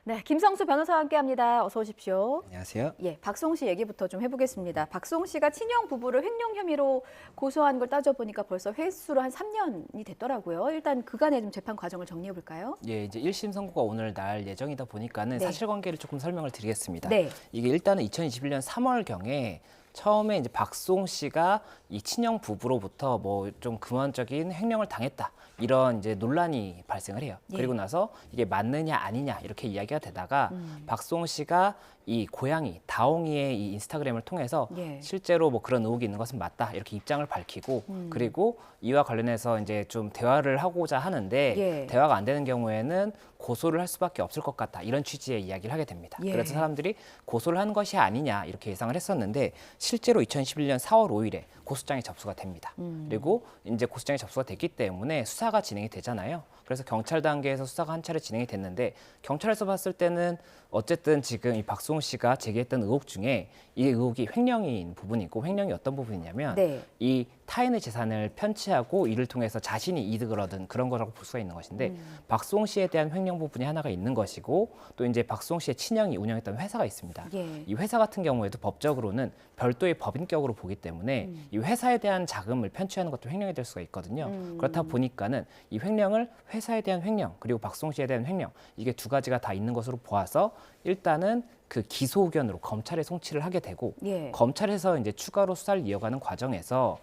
네, 김성수 변호사와 함께합니다. 어서 오십시오. 안녕하세요. 예, 박수홍 씨 얘기부터 좀 해보겠습니다. 박수홍 씨가 친형 부부를 횡령 혐의로 고소한 걸 따져보니까 벌써 횟수로 한 3년이 됐더라고요. 일단 그간의 좀 재판 과정을 정리해 볼까요? 예, 이제 1심 선고가 오늘 날 예정이다 보니까는 네. 사실관계를 조금 설명을 드리겠습니다. 네. 이게 일단은 2021년 3월경에 처음에 이제 박수홍 씨가 이 친형 부부로부터 뭐 좀 근원적인 횡령을 당했다. 이런 이제 논란이 발생을 해요. 예. 그리고 나서 이게 맞느냐 아니냐 이렇게 이야기가 되다가 박수홍 씨가 이 고양이 다옹이의 이 인스타그램을 통해서 예. 실제로 뭐 그런 의혹이 있는 것은 맞다 이렇게 입장을 밝히고 그리고 이와 관련해서 이제 좀 대화를 하고자 하는데 예. 대화가 안 되는 경우에는 고소를 할 수밖에 없을 것 같다 이런 취지의 이야기를 하게 됩니다. 예. 그래서 사람들이 고소를 한 것이 아니냐 이렇게 예상을 했었는데 실제로 2021년 4월 5일에 고소장이 접수가 됩니다. 그리고 이제 고소장이 접수가 됐기 때문에 수사가 진행이 되잖아요. 그래서 경찰 단계에서 수사가 한 차례 진행이 됐는데 경찰에서 봤을 때는 어쨌든 지금 이 박수홍 씨가 제기했던 의혹 중에 이 의혹이 횡령인 부분이고 횡령이 어떤 부분이냐면 네. 이 타인의 재산을 편취하고 이를 통해서 자신이 이득을 얻은 그런 거라고 볼 수가 있는 것인데 박수홍 씨에 대한 횡령 부분이 하나가 있는 것이고 또 이제 박수홍 씨의 친형이 운영했던 회사가 있습니다. 예. 이 회사 같은 경우에도 법적으로는 별도의 법인격으로 보기 때문에 이 회사에 대한 자금을 편취하는 것도 횡령이 될 수가 있거든요. 그렇다 보니까는 이 횡령을 회사에 대한 횡령 그리고 박수홍 씨에 대한 횡령 이게 두 가지가 다 있는 것으로 보아서 일단은 그 기소 의견으로 검찰에 송치를 하게 되고 예. 검찰에서 이제 추가로 수사를 이어가는 과정에서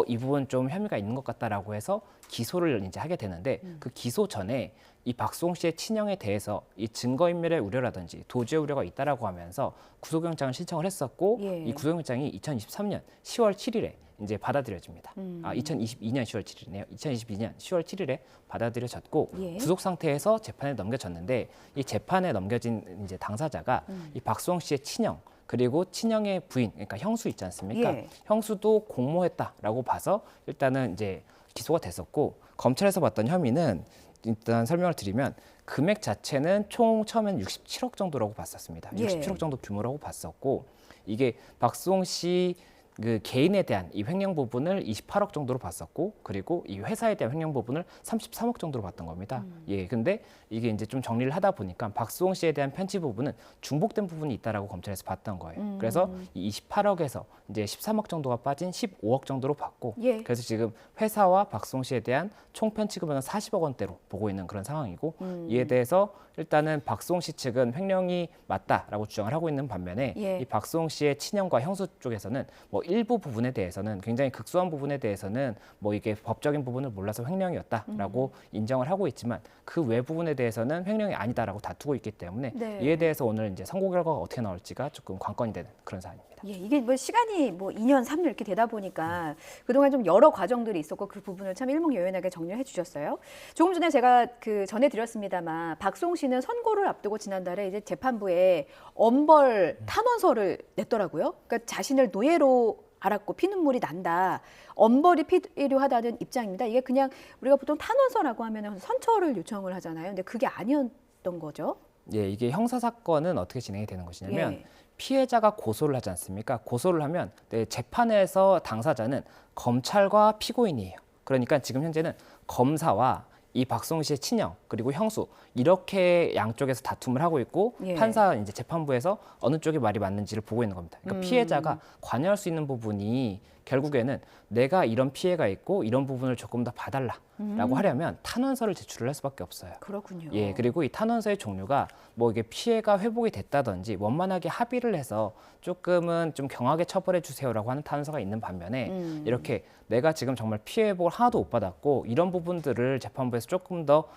이 부분 좀 혐의가 있는 것 같다라고 해서 기소를 이제 하게 되는데 그 기소 전에 이 박수홍 씨의 친형에 대해서 이 증거인멸의 우려라든지 도주의 우려가 있다라고 하면서 구속영장을 신청을 했었고 예. 이 구속영장이 2023년 10월 7일에 이제 받아들여집니다. 2022년 10월 7일이네요. 2022년 10월 7일에 받아들여졌고 예. 구속 상태에서 재판에 넘겨졌는데 이 재판에 넘겨진 이제 당사자가 이 박수홍 씨의 친형 그리고 친형의 부인, 그러니까 형수 있지 않습니까? 예. 형수도 공모했다라고 봐서 일단은 이제 기소가 됐었고 검찰에서 봤던 혐의는 일단 설명을 드리면 금액 자체는 총 처음엔 67억 정도라고 봤었습니다. 예. 67억 정도 규모라고 봤었고 이게 박수홍 씨 그 개인에 대한 이 횡령 부분을 28억 정도로 봤었고 그리고 이 회사에 대한 횡령 부분을 33억 정도로 봤던 겁니다. 예, 근데 이게 이제 좀 정리를 하다 보니까 박수홍 씨에 대한 편취 부분은 중복된 부분이 있다라고 검찰에서 봤던 거예요. 그래서 이 28억에서 이제 13억 정도가 빠진 15억 정도로 봤고 예. 그래서 지금 회사와 박수홍 씨에 대한 총 편취금액은 40억 원대로 보고 있는 그런 상황이고 이에 대해서 일단은 박수홍 씨 측은 횡령이 맞다라고 주장을 하고 있는 반면에 예. 이 박수홍 씨의 친형과 형수 쪽에서는 뭐 일부 부분에 대해서는 굉장히 극소한 부분에 대해서는 뭐 이게 법적인 부분을 몰라서 횡령이었다라고 인정을 하고 있지만 그 외 부분에 대해서는 횡령이 아니다라고 다투고 있기 때문에 네. 이에 대해서 오늘 이제 선고 결과가 어떻게 나올지가 조금 관건이 되는 그런 사안입니다. 예, 이게 뭐 시간이 뭐 2년, 3년 이렇게 되다 보니까 그동안 좀 여러 과정들이 있었고 그 부분을 참 일목요연하게 정리해 주셨어요. 조금 전에 제가 그 전해드렸습니다만 박수홍 씨는 선고를 앞두고 지난달에 이제 재판부에 엄벌 탄원서를 냈더라고요. 그러니까 자신을 노예로 알았고 피눈물이 난다. 엄벌이 필요하다는 입장입니다. 이게 그냥 우리가 보통 탄원서라고 하면 선처를 요청을 하잖아요. 근데 그게 아니었던 거죠. 예, 이게 형사 사건은 어떻게 진행이 되는 것이냐면 예. 피해자가 고소를 하지 않습니까? 고소를 하면 재판에서 당사자는 검찰과 피고인이에요. 그러니까 지금 현재는 검사와 이 박수홍 씨의 친형 그리고 형수 이렇게 양쪽에서 다툼을 하고 있고 예. 판사 이제 재판부에서 어느 쪽이 말이 맞는지를 보고 있는 겁니다. 그러니까 피해자가 관여할 수 있는 부분이 결국에는 내가 이런 피해가 있고 이런 부분을 조금 더 봐달라라고 하려면 탄원서를 제출을 할 수밖에 없어요. 그렇군요. 예, 그리고 이 탄원서의 종류가 뭐 이게 피해가 회복이 됐다든지 원만하게 합의를 해서 조금은 좀 경하게 처벌해 주세요라고 하는 탄원서가 있는 반면에 이렇게 내가 지금 정말 피해 회복을 하나도 못 받았고 이런 부분들을 재판부에서 조금 더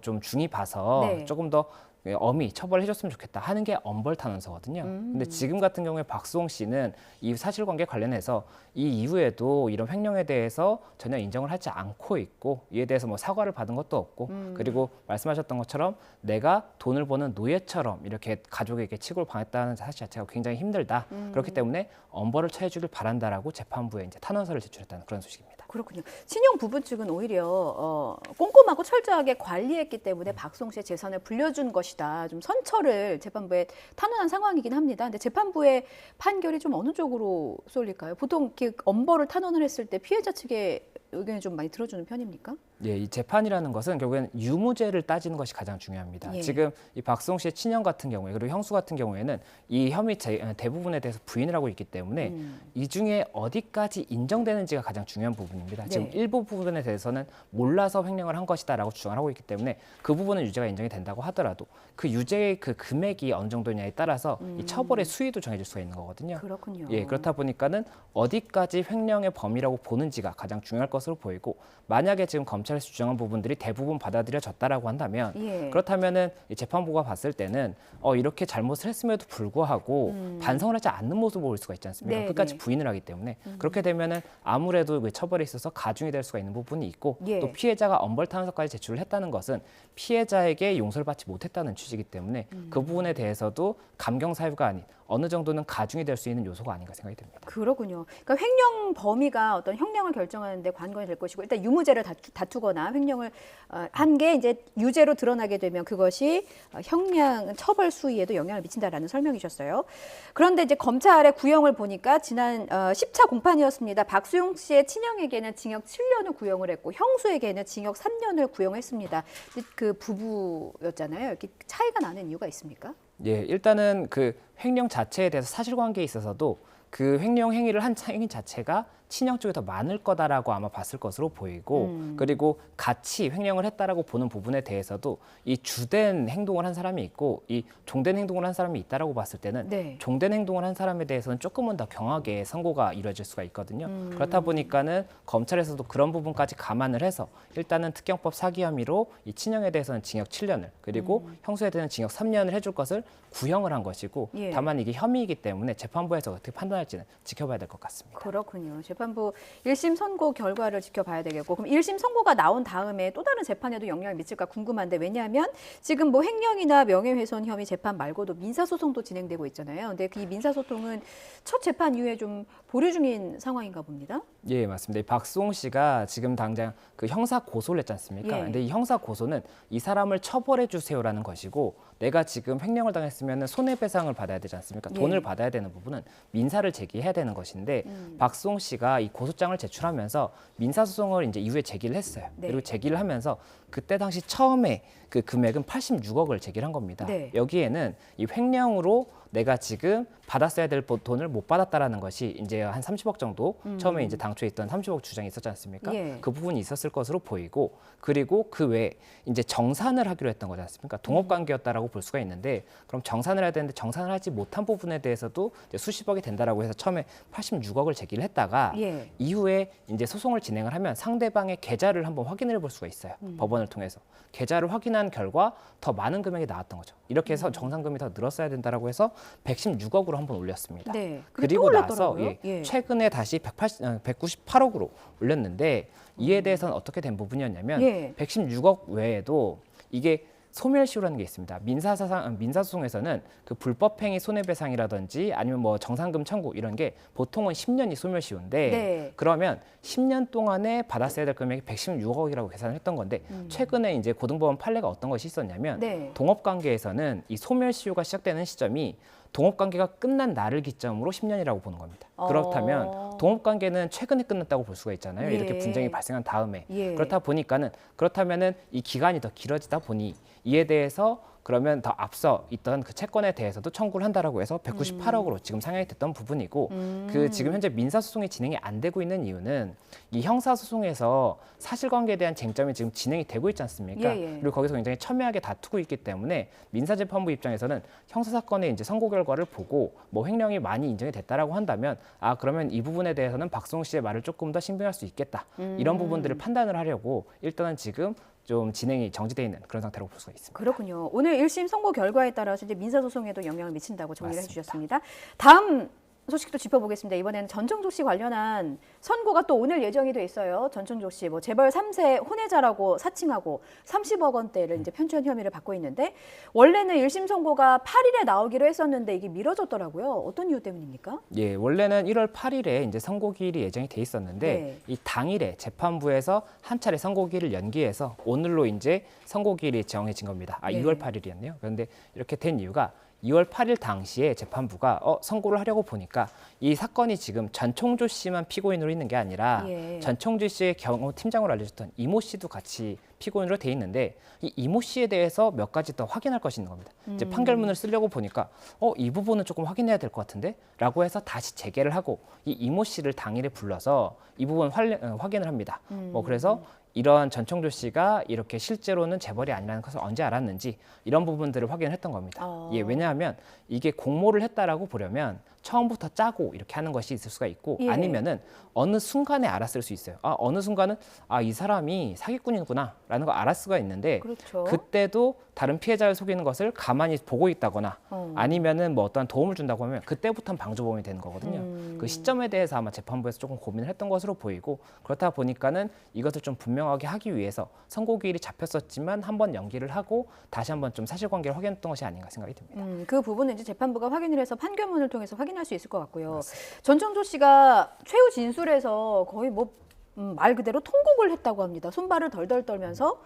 좀 중히 봐서 네. 조금 더 엄히 처벌해줬으면 좋겠다 하는 게 엄벌 탄원서거든요. 근데 지금 같은 경우에 박수홍 씨는 이 사실관계 관련해서 이 이후에도 이런 횡령에 대해서 전혀 인정을 하지 않고 있고 이에 대해서 뭐 사과를 받은 것도 없고 그리고 말씀하셨던 것처럼 내가 돈을 버는 노예처럼 이렇게 가족에게 치고를 당했다는 사실 자체가 굉장히 힘들다. 그렇기 때문에 엄벌을 처해주길 바란다라고 재판부에 이제 탄원서를 제출했다는 그런 소식입니다. 그렇군요. 친형 부부 측은 오히려 꼼꼼하고 철저하게 관리했기 때문에 박수홍 씨의 재산을 불려준 것이다. 좀 선처를 재판부에 탄원한 상황이긴 합니다. 근데 재판부의 판결이 좀 어느 쪽으로 쏠릴까요? 보통 이렇게 엄벌을 탄원을 했을 때 피해자 측의 의견을 좀 많이 들어주는 편입니까? 예, 이 재판이라는 것은 결국에는 유무죄를 따지는 것이 가장 중요합니다. 예. 지금 이 박수홍 씨의 친형 같은 경우에 그리고 형수 같은 경우에는 이 혐의 대부분에 대해서 부인을 하고 있기 때문에 이 중에 어디까지 인정되는지가 가장 중요한 부분입니다. 네. 지금 일부 부분에 대해서는 몰라서 횡령을 한 것이다라고 주장을 하고 있기 때문에 그 부분은 유죄가 인정이 된다고 하더라도 그 유죄의 그 금액이 어느 정도냐에 따라서 이 처벌의 수위도 정해질 수가 있는 거거든요. 그렇군요. 예, 그렇다 보니까는 어디까지 횡령의 범위라고 보는지가 가장 중요할 것으로 보이고 만약에 지금 검찰에서 주장한 부분들이 대부분 받아들여졌다라고 한다면 예. 그렇다면은 이 재판부가 봤을 때는 이렇게 잘못을 했음에도 불구하고 반성을 하지 않는 모습을 볼 수가 있지 않습니까? 네, 끝까지 네. 부인을 하기 때문에 그렇게 되면은 아무래도 그 처벌에 있어서 가중이 될 수가 있는 부분이 있고 예. 또 피해자가 엄벌 탄원서까지 제출을 했다는 것은 피해자에게 용서를 받지 못했다는 취지이기 때문에 그 부분에 대해서도 감경 사유가 아닌 어느 정도는 가중이 될 수 있는 요소가 아닌가 생각이 됩니다. 그렇군요. 그러니까 횡령 범위가 어떤 형량을 결정하는 데 관건이 될 것이고 일단 유무죄를 다투거나 횡령을 한 게 이제 유죄로 드러나게 되면 그것이 형량 처벌 수위에도 영향을 미친다라는 설명이셨어요. 그런데 이제 검찰의 구형을 보니까 지난 10차 공판이었습니다. 박수용 씨의 친형에게는 징역 7년을 구형을 했고 형수에게는 징역 3년을 구형했습니다. 그 부부였잖아요. 이렇게 차이가 나는 이유가 있습니까? 예, 일단은 그 횡령 자체에 대해서 사실관계에 있어서도 그 횡령 행위를 한 행위 자체가 친형 쪽이 더 많을 거다라고 아마 봤을 것으로 보이고 그리고 같이 횡령을 했다라고 보는 부분에 대해서도 이 주된 행동을 한 사람이 있고 이 종된 행동을 한 사람이 있다라고 봤을 때는 네. 종된 행동을 한 사람에 대해서는 조금은 더 경하게 선고가 이루어질 수가 있거든요. 그렇다 보니까는 검찰에서도 그런 부분까지 감안을 해서 일단은 특경법 사기 혐의로 이 친형에 대해서는 징역 7년을 그리고 형수에 대해서는 징역 3년을 해줄 것을 구형을 한 것이고 예. 다만 이게 혐의이기 때문에 재판부에서 어떻게 판단할지는 지켜봐야 될 것 같습니다. 그렇군요. 재판부 1심 선고 결과를 지켜봐야 되겠고 그럼 1심 선고가 나온 다음에 또 다른 재판에도 영향을 미칠까 궁금한데 왜냐하면 지금 뭐 횡령이나 명예훼손 혐의 재판 말고도 민사소송도 진행되고 있잖아요. 근데 이 민사소송은 첫 재판 이후에 좀 보류 중인 상황인가 봅니다. 예, 맞습니다. 이 박수홍 씨가 지금 당장 그 형사 고소를 했지 않습니까? 예. 근데 이 형사 고소는 이 사람을 처벌해 주세요라는 것이고 내가 지금 횡령을 당했으면 손해배상을 받아야 되지 않습니까? 예. 돈을 받아야 되는 부분은 민사를 제기해야 되는 것인데 박수홍 씨가 이 고소장을 제출하면서 민사소송을 이제 이후에 제기를 했어요. 네. 그리고 제기를 하면서 그때 당시 처음에 그 금액은 86억을 제기를 한 겁니다. 네. 여기에는 이 횡령으로 내가 지금 받았어야 될 돈을 못 받았다라는 것이 이제 한 30억 정도 처음에 이제 당초에 있던 30억 주장이 있었지 않습니까? 예. 그 부분이 있었을 것으로 보이고 그리고 그 외에 이제 정산을 하기로 했던 거지 않습니까? 동업관계였다라고 볼 수가 있는데 그럼 정산을 해야 되는데 정산을 하지 못한 부분에 대해서도 이제 수십억이 된다라고 해서 처음에 86억을 제기를 했다가 예. 이후에 이제 소송을 진행을 하면 상대방의 계좌를 한번 확인을 해볼 수가 있어요. 법원을 통해서. 계좌를 확인한 결과 더 많은 금액이 나왔던 거죠. 이렇게 해서 정산금이 더 늘었어야 된다라고 해서 116억으로 한번 올렸습니다. 네. 그리고 나서 올랐더라고요. 최근에 다시 198억으로 올렸는데 이에 대해서는 어떻게 된 부분이었냐면 116억 외에도 이게 소멸시효라는 게 있습니다. 민사소송에서는 그 불법행위 손해배상이라든지 아니면 뭐 정상금 청구 이런 게 보통은 10년이 소멸시효인데 그러면 10년 동안에 받았어야 될 금액이 116억이라고 계산을 했던 건데 최근에 이제 고등법원 판례가 어떤 것이 있었냐면 동업관계에서는 이 소멸시효가 시작되는 시점이 동업관계가 끝난 날을 기점으로 10년이라고 보는 겁니다. 그렇다면 동업관계는 최근에 끝났다고 볼 수가 있잖아요. 이렇게 분쟁이 발생한 다음에. 그렇다면은 이 기간이 더 길어지다 보니 이에 대해서 그러면 더 앞서 있던 그 채권에 대해서도 청구를 한다라고 해서 198억으로 지금 상향이 됐던 부분이고 그 지금 현재 민사소송이 진행이 안 되고 있는 이유는 이 형사소송에서 사실관계에 대한 쟁점이 지금 진행이 되고 있지 않습니까? 그리고 거기서 굉장히 첨예하게 다투고 있기 때문에 민사재판부 입장에서는 형사사건의 이제 선고 결과를 보고 뭐 횡령이 많이 인정이 됐다라고 한다면 아 그러면 이 부분에 대해서는 박수홍 씨의 말을 조금 더 신빙할 수 있겠다. 이런 부분들을 판단을 하려고 일단은 지금 좀 진행이 정지되어 있는 그런 상태라고 볼 수가 있습니다. 그렇군요. 오늘 1심 선고 결과에 따라서 이제 민사소송에도 영향을 미친다고 정리를 해주셨습니다. 다음 소식도 짚어보겠습니다. 이번에는 전청조 씨 관련한 선고가 또 오늘 예정이 돼 있어요. 전청조 씨 뭐 재벌 3세 혼외자라고 사칭하고 30억 원대를 이제 편취한 혐의를 받고 있는데 원래는 1심 선고가 8일에 나오기로 했었는데 이게 미뤄졌더라고요. 어떤 이유 때문입니까? 예, 원래는 1월 8일에 이제 선고기일이 예정이 돼 있었는데 이 당일에 재판부에서 한 차례 선고기일을 연기해서 오늘로 이제 선고기일이 정해진 겁니다. 2월 8일이었네요. 그런데 이렇게 된 이유가 2월 8일 당시에 재판부가 선고를 하려고 보니까 이 사건이 지금 전청조 씨만 피고인으로 있는 게 아니라 전청조 씨의 경호 팀장으로 알려졌던 이모 씨도 같이 피고인으로 돼 있는데 이 이모 씨에 대해서 몇 가지 더 확인할 것이 있는 겁니다. 이제 판결문을 쓰려고 보니까 이 부분은 조금 확인해야 될 것 같은데 라고 해서 다시 재개를 하고 이 이모 씨를 당일에 불러서 이 부분 확인을 합니다. 그래서 이런 전청조 씨가 이렇게 실제로는 재벌이 아니라는 것을 언제 알았는지 이런 부분들을 확인했던 겁니다. 예, 왜냐하면 이게 공모를 했다라고 보려면 처음부터 짜고 이렇게 하는 것이 있을 수가 있고 아니면은 어느 순간에 알았을 수 있어요. 어느 순간은 이 사람이 사기꾼이구나라는 걸 알았을 수가 있는데 그때도 다른 피해자를 속이는 것을 가만히 보고 있다거나 아니면은 뭐 어떤 도움을 준다고 하면 그때부터는 방조범이 되는 거거든요. 그 시점에 대해서 아마 재판부에서 조금 고민을 했던 것으로 보이고 그렇다 보니까는 이것을 좀 분명하게 하기 위해서 선고기일이 잡혔었지만 한번 연기를 하고 다시 한번 좀 사실관계를 확인했던 것이 아닌가 생각이 듭니다. 그 부분은 이제 재판부가 확인을 해서 판결문을 통해서 확인할 수 있을 것 같고요. 전청조 씨가 최후 진술에서 거의 뭐 말 그대로 통곡을 했다고 합니다. 손발을 덜덜 떨면서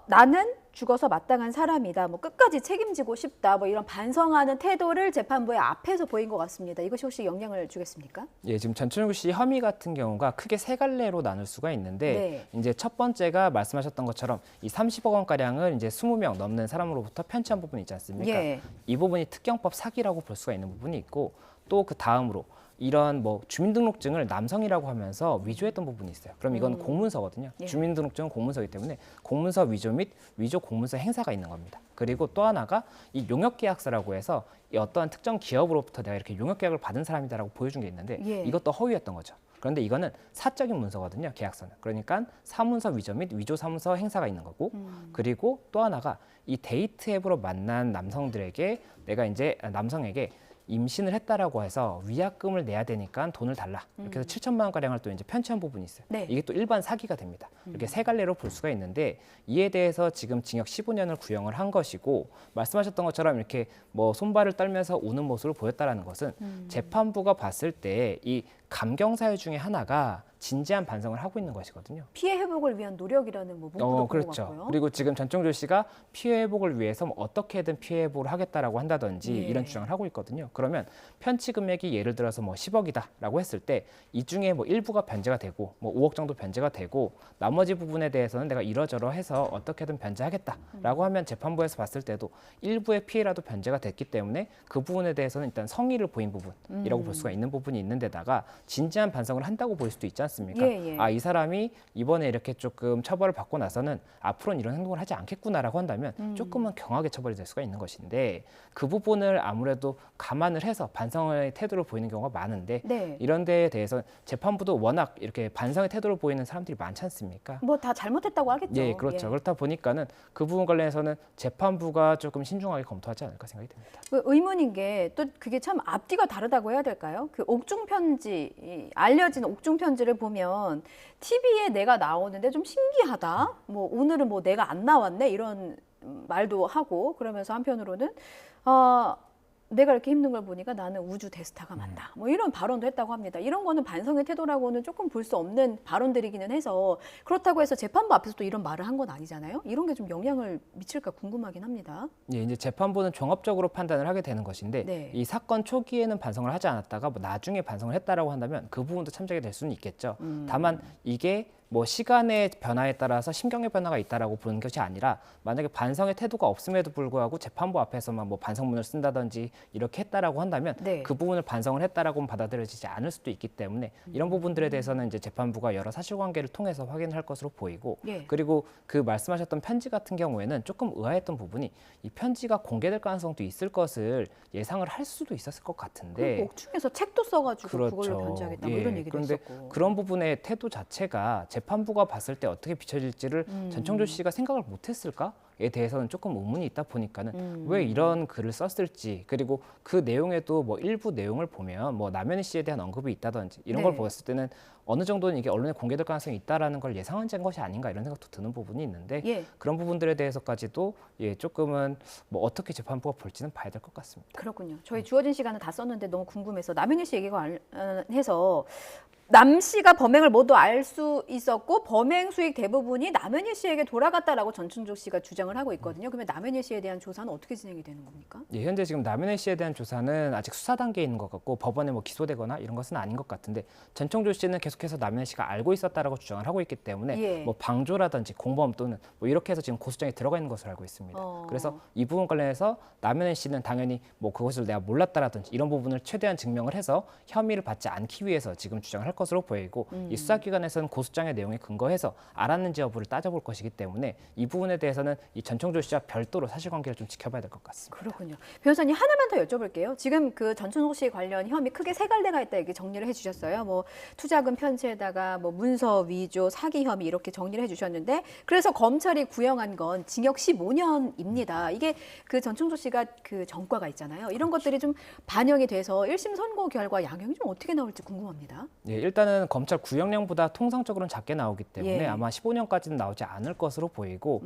나는 죽어서 마땅한 사람이다. 뭐 끝까지 책임지고 싶다. 뭐 이런 반성하는 태도를 재판부의 앞에서 보인 것 같습니다. 이것이 혹시 영향을 주겠습니까? 예, 지금 전청조 씨 혐의 같은 경우가 크게 세 갈래로 나눌 수가 있는데 이제 첫 번째가 말씀하셨던 것처럼 이 30억 원 가량을 이제 20명 넘는 사람으로부터 편취한 부분이 있지 않습니까? 이 부분이 특경법 사기라고 볼 수가 있는 부분이 있고 또 그 다음으로 이런 뭐 주민등록증을 남성이라고 하면서 위조했던 부분이 있어요. 그럼 이건 공문서거든요. 주민등록증은 공문서이기 때문에 공문서 위조 및 위조 공문서 행사가 있는 겁니다. 그리고 또 하나가 이 용역계약서라고 해서 이 어떠한 특정 기업으로부터 내가 이렇게 용역계약을 받은 사람이다라고 보여준 게 있는데 이것도 허위였던 거죠. 그런데 이거는 사적인 문서거든요. 계약서는. 그러니까 사문서 위조 및 위조 사문서 행사가 있는 거고 그리고 또 하나가 이 데이트 앱으로 만난 남성들에게 내가 이제 남성에게 임신을 했다라고 해서 위약금을 내야 되니까 돈을 달라. 이렇게 해서 7천만 원 가량을 또 이제 편취한 부분이 있어요. 이게 또 일반 사기가 됩니다. 이렇게 세 갈래로 볼 수가 있는데 이에 대해서 지금 징역 15년을 구형을 한 것이고 말씀하셨던 것처럼 이렇게 뭐 손발을 떨면서 우는 모습을 보였다라는 것은 재판부가 봤을 때 이 감경사유 중에 하나가 진지한 반성을 하고 있는 것이거든요. 피해 회복을 위한 노력이라는 뭐 문구도 본 것 그렇죠. 같고요. 그리고 지금 전청조 씨가 피해 회복을 위해서 뭐 어떻게든 피해 회복을 하겠다라고 한다든지 예. 이런 주장을 하고 있거든요. 그러면 편취 금액이 예를 들어서 뭐 10억이다라고 했을 때 이 중에 뭐 일부가 변제가 되고 뭐 5억 정도 변제가 되고 나머지 부분에 대해서는 내가 이러저러해서 어떻게든 변제하겠다라고 하면 재판부에서 봤을 때도 일부의 피해라도 변제가 됐기 때문에 그 부분에 대해서는 일단 성의를 보인 부분이라고 볼 수가 있는 부분이 있는데다가 진지한 반성을 한다고 볼 수도 있지 않습니까? 예. 아, 이 사람이 이번에 이렇게 조금 처벌을 받고 나서는 앞으로는 이런 행동을 하지 않겠구나라고 한다면 조금은 경하게 처벌이 될 수가 있는 것인데 그 부분을 아무래도 감안을 해서 반성의 태도를 보이는 경우가 많은데 네. 이런 데에 대해서 재판부도 워낙 이렇게 반성의 태도를 보이는 사람들이 많지 않습니까? 뭐 다 잘못했다고 하겠죠. 예, 그렇죠. 그렇다 보니까는 그 부분 관련해서는 재판부가 조금 신중하게 검토하지 않을까 생각이 듭니다. 그 의문인 게 또 그게 참 앞뒤가 다르다고 해야 될까요? 그 옥중 편지, 알려진 옥중 편지를 보면 TV에 내가 나오는데 좀 신기하다. 뭐 오늘은 뭐 내가 안 나왔네 이런 말도 하고 그러면서 한편으로는 내가 이렇게 힘든 걸 보니까 나는 우주 대스타가 맞다. 뭐 이런 발언도 했다고 합니다. 이런 거는 반성의 태도라고는 조금 볼 수 없는 발언들이기는 해서 그렇다고 해서 재판부 앞에서 또 이런 말을 한 건 아니잖아요. 이런 게 좀 영향을 미칠까 궁금하긴 합니다. 예, 이제 재판부는 종합적으로 판단을 하게 되는 것인데 네. 이 사건 초기에는 반성을 하지 않았다가 뭐 나중에 반성을 했다라고 한다면 그 부분도 참작이 될 수는 있겠죠. 다만 이게 뭐 시간의 변화에 따라서 심경의 변화가 있다라고 보는 것이 아니라 만약에 반성의 태도가 없음에도 불구하고 재판부 앞에서만 뭐 반성문을 쓴다든지 이렇게 했다라고 한다면 네. 그 부분을 반성을 했다라고는 받아들여지지 않을 수도 있기 때문에 이런 부분들에 대해서는 이제 재판부가 여러 사실관계를 통해서 확인할 것으로 보이고 예. 그리고 그 말씀하셨던 편지 같은 경우에는 조금 의아했던 부분이 이 편지가 공개될 가능성도 있을 것을 예상을 할 수도 있었을 것 같은데 옥중에서 책도 써가지고 그렇죠. 그걸로 변제하겠다 뭐 이런 얘기도 그런데 있었고. 그런 부분의 태도 자체가 재판부가 봤을 때 어떻게 비춰질지를 전청조 씨가 생각을 못했을까에 대해서는 조금 의문이 있다 보니까는 왜 이런 글을 썼을지 그리고 그 내용에도 뭐 일부 내용을 보면 뭐 남현희 씨에 대한 언급이 있다든지 이런 걸 네. 보았을 때는 어느 정도는 이게 언론에 공개될 가능성이 있다라는 걸 예상한 것이 아닌가 이런 생각도 드는 부분이 있는데 예. 그런 부분들에 대해서까지도 조금은 뭐 어떻게 재판부가 볼지는 봐야 될 것 같습니다. 그렇군요. 저희 주어진 시간을 다 썼는데 너무 궁금해서 남현희 씨 얘기가 해서 남 씨가 범행을 모두 알 수 있었고 범행 수익 대부분이 남현희 씨에게 돌아갔다라고 전춘조 씨가 주장을 하고 있거든요. 그러면 남현희 씨에 대한 조사는 어떻게 진행이 되는 겁니까? 예, 현재 지금 남현희 씨에 대한 조사는 아직 수사 단계에 있는 것 같고 법원에 뭐 기소되거나 이런 것은 아닌 것 같은데 전청조 씨는 계속해서 남현희 씨가 알고 있었다라고 주장을 하고 있기 때문에 예. 뭐 방조라든지 공범 또는 뭐 이렇게 해서 지금 고소장에 들어가 있는 것으로 알고 있습니다. 그래서 이 부분 관련해서 남현희 씨는 당연히 뭐 그것을 내가 몰랐다라든지 이런 부분을 최대한 증명을 해서 혐의를 받지 않기 위해서 지금 주장을 할 것으로 보이고 이 수사기관에서는 고소장의 내용에 근거해서 알았는지 여부를 따져볼 것이기 때문에 이 부분에 대해서는 이 전청조 씨와 별도로 사실관계를 좀 지켜봐야 될 것 같습니다. 그렇군요. 변호사님 하나만 더 여쭤볼게요. 지금 그 전춘호 씨 관련 혐의 크게 세 갈래가 있다 이렇게 정리를 해주셨어요. 뭐 투자금 편취에다가 뭐 문서 위조, 사기 혐의 이렇게 정리를 해주셨는데 그래서 검찰이 구형한 건 징역 15년입니다. 이게 그 전춘호 씨가 그 전과가 있잖아요. 이런 것들이 좀 반영이 돼서 1심 선고 결과 양형이 좀 어떻게 나올지 궁금합니다. 예, 일단은 검찰 구형량보다 통상적으로는 작게 나오기 때문에 예. 아마 15년까지는 나오지 않을 것으로 보이고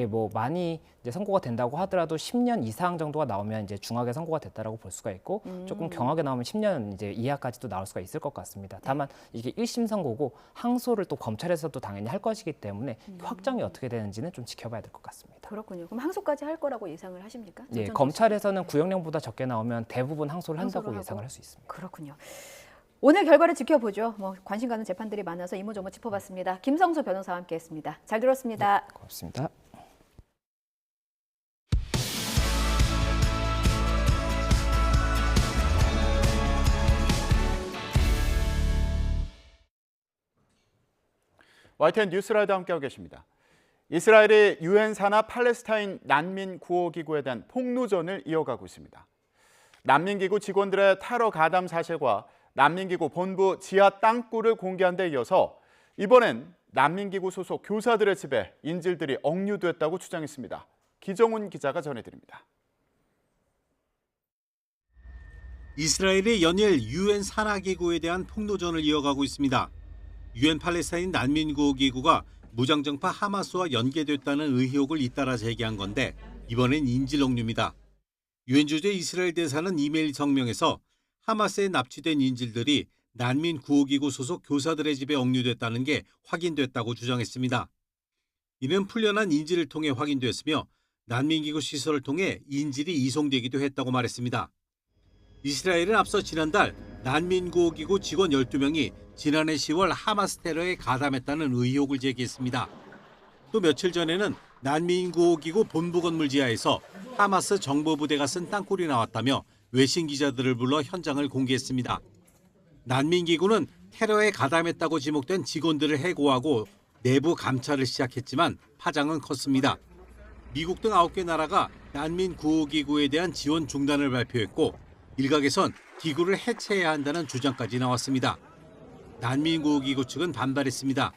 뭐 많이 이제 선고가 된다고 하더라도 10년 이상 정도가 나오면 이제 중하게 선고가 됐다라고 볼 수가 있고 조금 경하게 나오면 10년 이제 이하까지도 나올 수가 있을 것 같습니다. 다만 이게 1심 선고고 항소를 또 검찰에서도 당연히 할 것이기 때문에 확정이 어떻게 되는지는 좀 지켜봐야 될 것 같습니다. 그렇군요. 그럼 항소까지 할 거라고 예상을 하십니까? 예, 검찰에서는 구형량보다 적게 나오면 대부분 항소를 한다고 예상을 할 수 있습니다. 그렇군요. 오늘 결과를 지켜보죠. 뭐 관심 가는 재판들이 많아서 이모저모 짚어봤습니다. 김성수 변호사와 함께했습니다. 잘 들었습니다. 네, 고맙습니다. YTN 뉴스라이더 함께하고 계십니다. 이스라엘이 유엔 산하 팔레스타인 난민 구호 기구에 대한 폭로전을 이어가고 있습니다. 난민기구 직원들의 테러 가담 사실과 난민기구 본부 지하 땅굴을 공개한 데 이어서 이번엔 난민기구 소속 교사들의 집에 인질들이 억류됐다고 주장했습니다. 기정훈 기자가 전해드립니다. 이스라엘이 연일 유엔 산하기구에 대한 폭로전을 이어가고 있습니다. 유엔 팔레스타인 난민구호기구가 무장정파 하마스와 연계됐다는 의혹을 잇따라 제기한 건데 이번엔 인질 억류입니다. 유엔 주재 이스라엘 대사는 이메일 성명에서 하마스에 납치된 인질들이 난민 구호기구 소속 교사들의 집에 억류됐다는 게 확인됐다고 주장했습니다. 이는 풀려난 인질을 통해 확인됐으며 난민기구 시설을 통해 인질이 이송되기도 했다고 말했습니다. 이스라엘은 앞서 지난달 난민구호기구 직원 12명이 지난해 10월 하마스 테러에 가담했다는 의혹을 제기했습니다. 또 며칠 전에는 난민구호기구 본부 건물 지하에서 하마스 정보부대가 쓴 땅굴이 나왔다며 외신 기자들을 불러 현장을 공개했습니다. 난민기구는 테러에 가담했다고 지목된 직원들을 해고하고 내부 감찰을 시작했지만 파장은 컸습니다. 미국 등 9개 나라가 난민 구호기구에 대한 지원 중단을 발표했고 일각에선 기구를 해체해야 한다는 주장까지 나왔습니다. 난민 구호기구 측은 반발했습니다.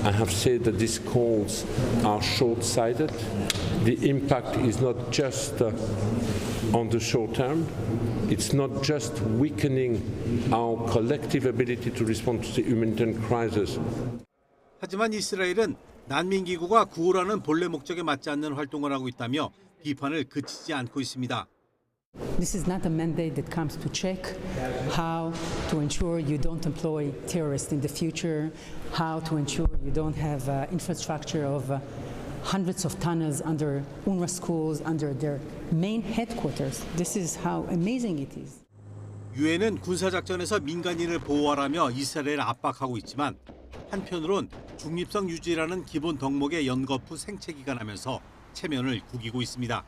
I have said that these calls are short-sighted. The impact is not just on the short term. It's not just weakening our collective ability to respond to the humanitarian crisis. 하지만 이스라엘은 난민기구가 구호라는 본래 목적에 맞지 않는 활동을 하고 있다며 비판을 그치지 않고 있습니다. This is not a mandate that comes to check how to ensure you don't employ terrorists in the future, how to ensure you don't have infrastructure of hundreds of tunnels under UNRWA schools, under their main headquarters. This is how amazing it is. 유엔은 군사작전에서 민간인을 보호하라며 이스라엘을 압박하고 있지만 한편으론 중립성 유지라는 기본 덕목에 연거푸 생채기가 나면서 체면을 구기고 있습니다.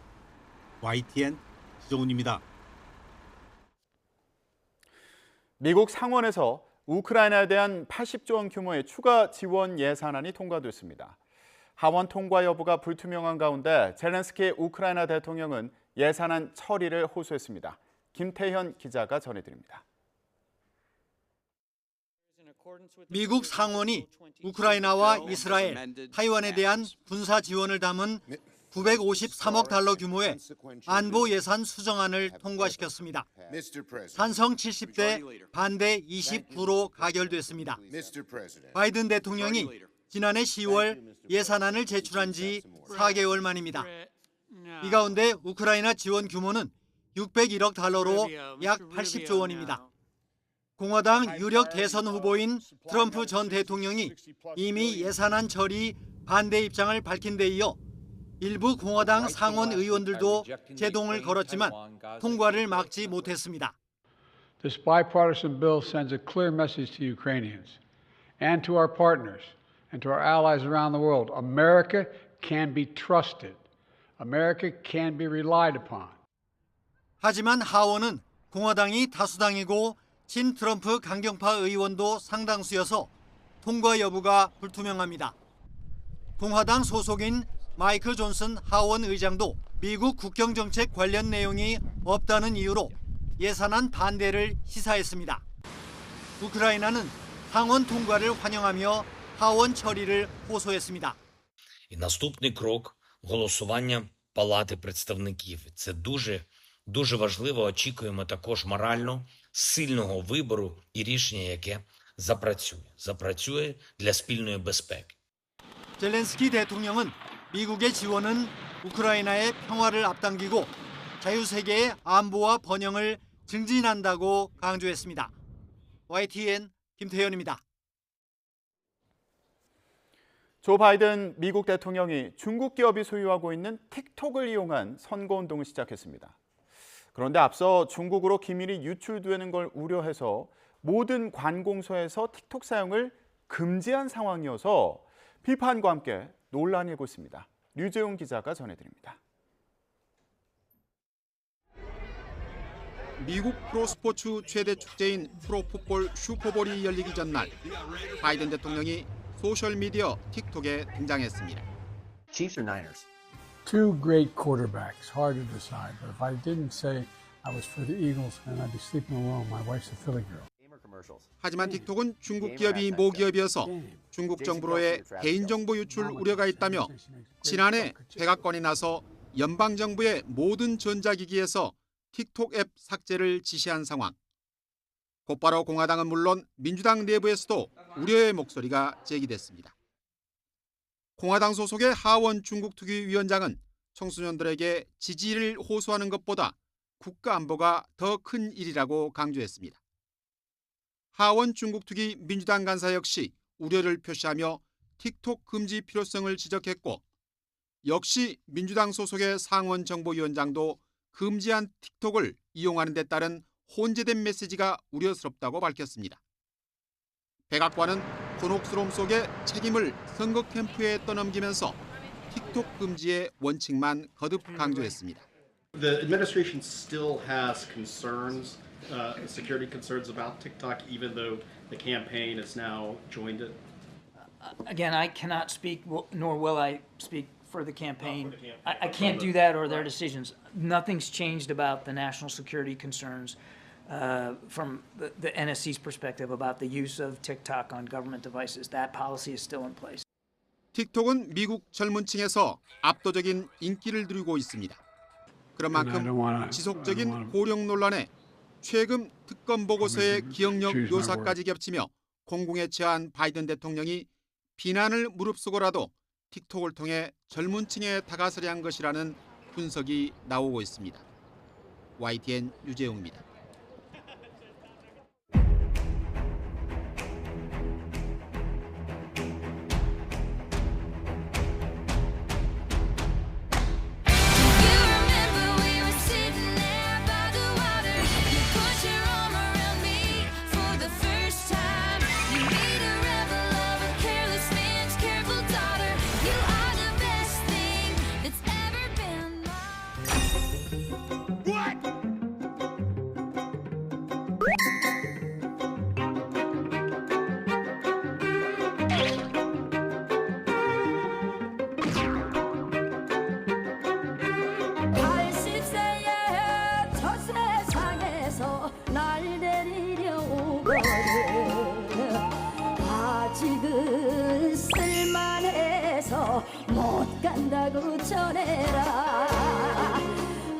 YTN 지정훈입니다. 미국 상원에서 우크라이나에 대한 80조 원 규모의 추가 지원 예산안이 통과됐습니다. 하원 통과 여부가 불투명한 가운데 젤렌스키 우크라이나 대통령은 예산안 처리를 호소했습니다. 김태현 기자가 전해드립니다. 미국 상원이 우크라이나와 이스라엘, 타이완에 대한 군사 지원을 담은 953억 달러 규모의 안보 예산 수정안을 통과시켰습니다. 찬성 70대, 반대 29로 가결됐습니다. 바이든 대통령이 지난해 10월 예산안을 제출한 지 4개월 만입니다. 이 가운데 우크라이나 지원 규모는 601억 달러로 약 80조 원입니다. 공화당 유력 대선 후보인 트럼프 전 대통령이 이미 예산안 처리 반대 입장을 밝힌 데 이어 일부 공화당 상원 의원들도 제동을 걸었지만 통과를 막지 못했습니다. This bipartisan bill sends a clear message to Ukrainians and to our partners and to our allies around the world. America can be trusted. America can be relied upon. 하지만 하원은 공화당이 다수당이고 친 트럼프 강경파 의원도 상당수여서 통과 여부가 불투명합니다. 공화당 소속인 마이클 존슨 하원 의장도 미국 국경정책 관련 내용이 없다는 이유로 예산안 반대를 시사했습니다. 우크라이나는 상원 통과를 환영하며 하원 처리를 호소했습니다. І наступний крок – голосування Палати представників. Це дуже важливо. Очікуємо також морально сильного вибору і рішення, яке запрацює для спільної безпеки. 젤렌스키 대통령은 미국의 지원은 우크라이나의 평화를 앞당기고 자유세계의 안보와 번영을 증진한다고 강조했습니다. YTN 김태현입니다. 조 바이든 미국 대통령이 중국 기업이 소유하고 있는 틱톡을 이용한 선거운동을 시작했습니다. 그런데 앞서 중국으로 기밀이 유출되는 걸 우려해서 모든 관공서에서 틱톡 사용을 금지한 상황이어서 비판과 함께 논란이 일고 있습니다. 류재용 기자가 전해드립니다. 미국 프로스포츠 최대 축제인 프로풋볼 슈퍼볼이 열리기 전날 바이든 대통령이 소셜미디어 틱톡에 등장했습니다. Chiefs or Niners? Two great quarterbacks, hard to decide. But if I didn't say I was for the Eagles, then I'd be sleeping alone. My wife's a Philly girl. 하지만 틱톡은 중국 기업이 모기업이어서 중국 정부로의 개인정보 유출 우려가 있다며 지난해 백악관이 나서 연방정부의 모든 전자기기에서 틱톡 앱 삭제를 지시한 상황. 곧바로 공화당은 물론 민주당 내부에서도 우려의 목소리가 제기됐습니다. 공화당 소속의 하원 중국특위위원장은 청소년들에게 지지를 호소하는 것보다 국가 안보가 더 큰 일이라고 강조했습니다. 하원 중국특위 민주당 간사 역시 우려를 표시하며 틱톡 금지 필요성을 지적했고 역시 민주당 소속의 상원 정보위원장도 금지한 틱톡을 이용하는 데 따른 혼재된 메시지가 우려스럽다고 밝혔습니다. 백악관은 곤혹스러움 속에 책임을 선거 캠프에 떠넘기면서 틱톡 금지의 원칙만 거듭 강조했습니다. The administration still has concerns, security concerns about TikTok, even though the campaign has now joined it. Again, I cannot speak, nor will I speak for the campaign. I can't do that or their decisions. Nothing's changed about the national security concerns from the NSC's perspective about the use of TikTok on government devices. That policy is still in place. 틱톡은 미국 젊은 층에서 압도적인 인기를 누리고 있습니다. 그런 만큼 지속적인 고령 논란에 최근 특검 보고서의 기억력 묘사까지 겹치며 공공에 처한 바이든 대통령이 비난을 무릅쓰고라도 틱톡을 통해 젊은 층에 다가서려 한 것이라는 분석이 나오고 있습니다. YTN 유재웅입니다. 아직은 쓸만해서 못 간다고 전해라.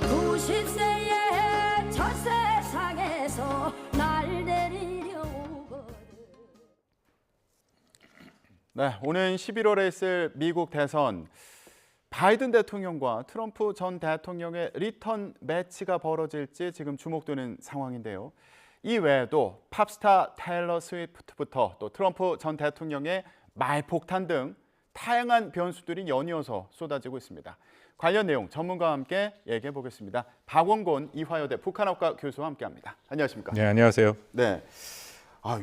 90세의 저 세상에서 날 데리려 오거든. 네, 오는 11월에 있을 미국 대선. 바이든 대통령과 트럼프 전 대통령의 리턴 매치가 벌어질지 지금 주목되는 상황인데요. 이 외에도 팝스타 테일러 스위프트부터 또 트럼프 전 대통령의 말폭탄 등 다양한 변수들이 연이어서 쏟아지고 있습니다. 관련 내용 전문가와 함께 얘기해 보겠습니다. 박원곤 이화여대 북한학과 교수와 함께합니다. 안녕하십니까? 네, 안녕하세요. 네.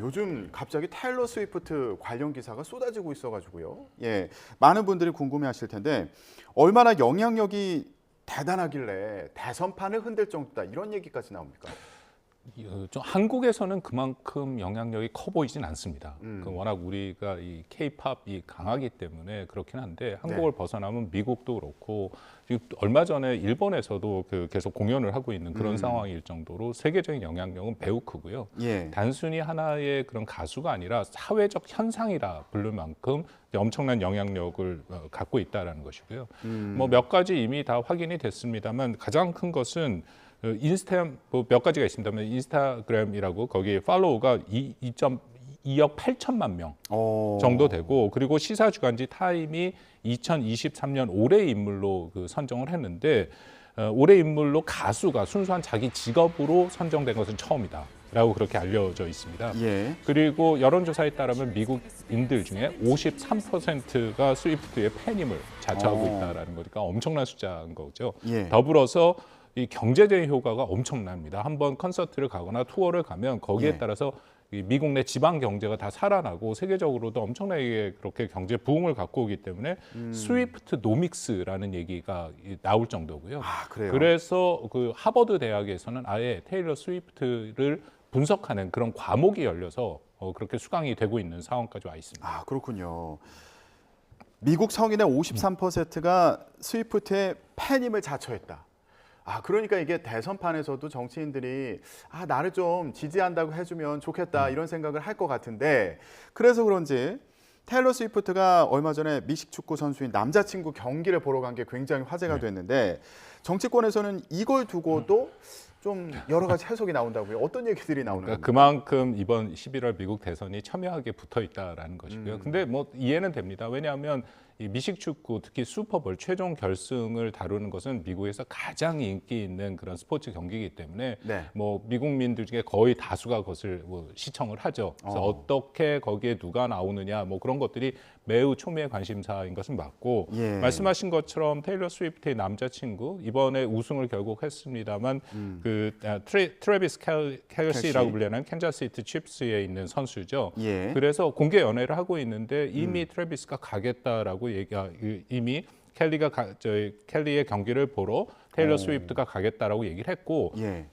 요즘 갑자기 테일러 스위프트 관련 기사가 쏟아지고 있어가지고요. 예, 많은 분들이 궁금해하실 텐데 얼마나 영향력이 대단하길래 대선판을 흔들 정도다 이런 얘기까지 나옵니까? 좀 한국에서는 그만큼 영향력이 커 보이진 않습니다. 워낙 우리가 이 K-팝이 강하기 때문에 그렇긴 한데 한국을 벗어나면 미국도 그렇고 지금 얼마 전에 일본에서도 계속 공연을 하고 있는 그런 상황일 정도로 세계적인 영향력은 매우 크고요. 예. 단순히 하나의 그런 가수가 아니라 사회적 현상이라 부를 만큼 엄청난 영향력을 갖고 있다라는 것이고요. 뭐 몇 가지 이미 다 확인이 됐습니다만 가장 큰 것은 몇 가지가 있습니다만 인스타그램이라고 거기에 팔로우가 2억 8천만 명 정도 되고 그리고 시사 주간지 타임이 2023년 올해 인물로 선정을 했는데 올해 인물로 가수가 순수한 자기 직업으로 선정된 것은 처음이다라고 그렇게 알려져 있습니다. 예. 그리고 여론조사에 따르면 미국인들 중에 53%가 스위프트의 팬임을 자처하고 있다라는 거니까 엄청난 숫자인 거죠. 예. 더불어서 이 경제적인 효과가 엄청납니다. 한번 콘서트를 가거나 투어를 가면 거기에 예. 따라서 이 미국 내 지방 경제가 다 살아나고 세계적으로도 엄청나게 그렇게 경제 부흥을 갖고 오기 때문에 스위프트 노믹스라는 얘기가 나올 정도고요. 그래요? 그래서 하버드 대학에서는 아예 테일러 스위프트를 분석하는 그런 과목이 열려서 그렇게 수강이 되고 있는 상황까지 와 있습니다. 그렇군요. 미국 성인의 53%가 스위프트의 팬임을 자처했다. 그러니까 이게 대선판에서도 정치인들이 나를 좀 지지한다고 해주면 좋겠다 이런 생각을 할 것 같은데 그래서 그런지 테일러 스위프트가 얼마 전에 미식 축구 선수인 남자친구 경기를 보러 간 게 굉장히 화제가 됐는데 정치권에서는 이걸 두고도 좀 여러 가지 해석이 나온다고요. 어떤 얘기들이 나오는 겁니까? 그만큼 이번 11월 미국 대선이 첨예하게 붙어 있다라는 것이고요. 근데 뭐 이해는 됩니다. 왜냐하면 이 미식 축구, 특히 슈퍼볼 최종 결승을 다루는 것은 미국에서 가장 인기 있는 그런 스포츠 경기이기 때문에 네. 뭐 미국민들 중에 거의 다수가 그것을 뭐 시청을 하죠. 그래서 어떻게 거기에 누가 나오느냐 뭐 그런 것들이 매우 초미의 관심사인 것은 맞고 예. 말씀하신 것처럼 테일러 스위프트의 남자친구 이번에 우승을 결국 했습니다만 트래비스 켈시라고 불리는 캔자스시티 칩스에 있는 선수죠. 예. 그래서 공개 연애를 하고 있는데 이미 트래비스가 가겠다라고 이미 켈리의 경기를 보러 테일러 스위프트가 가겠다라고 얘기를 했고 예.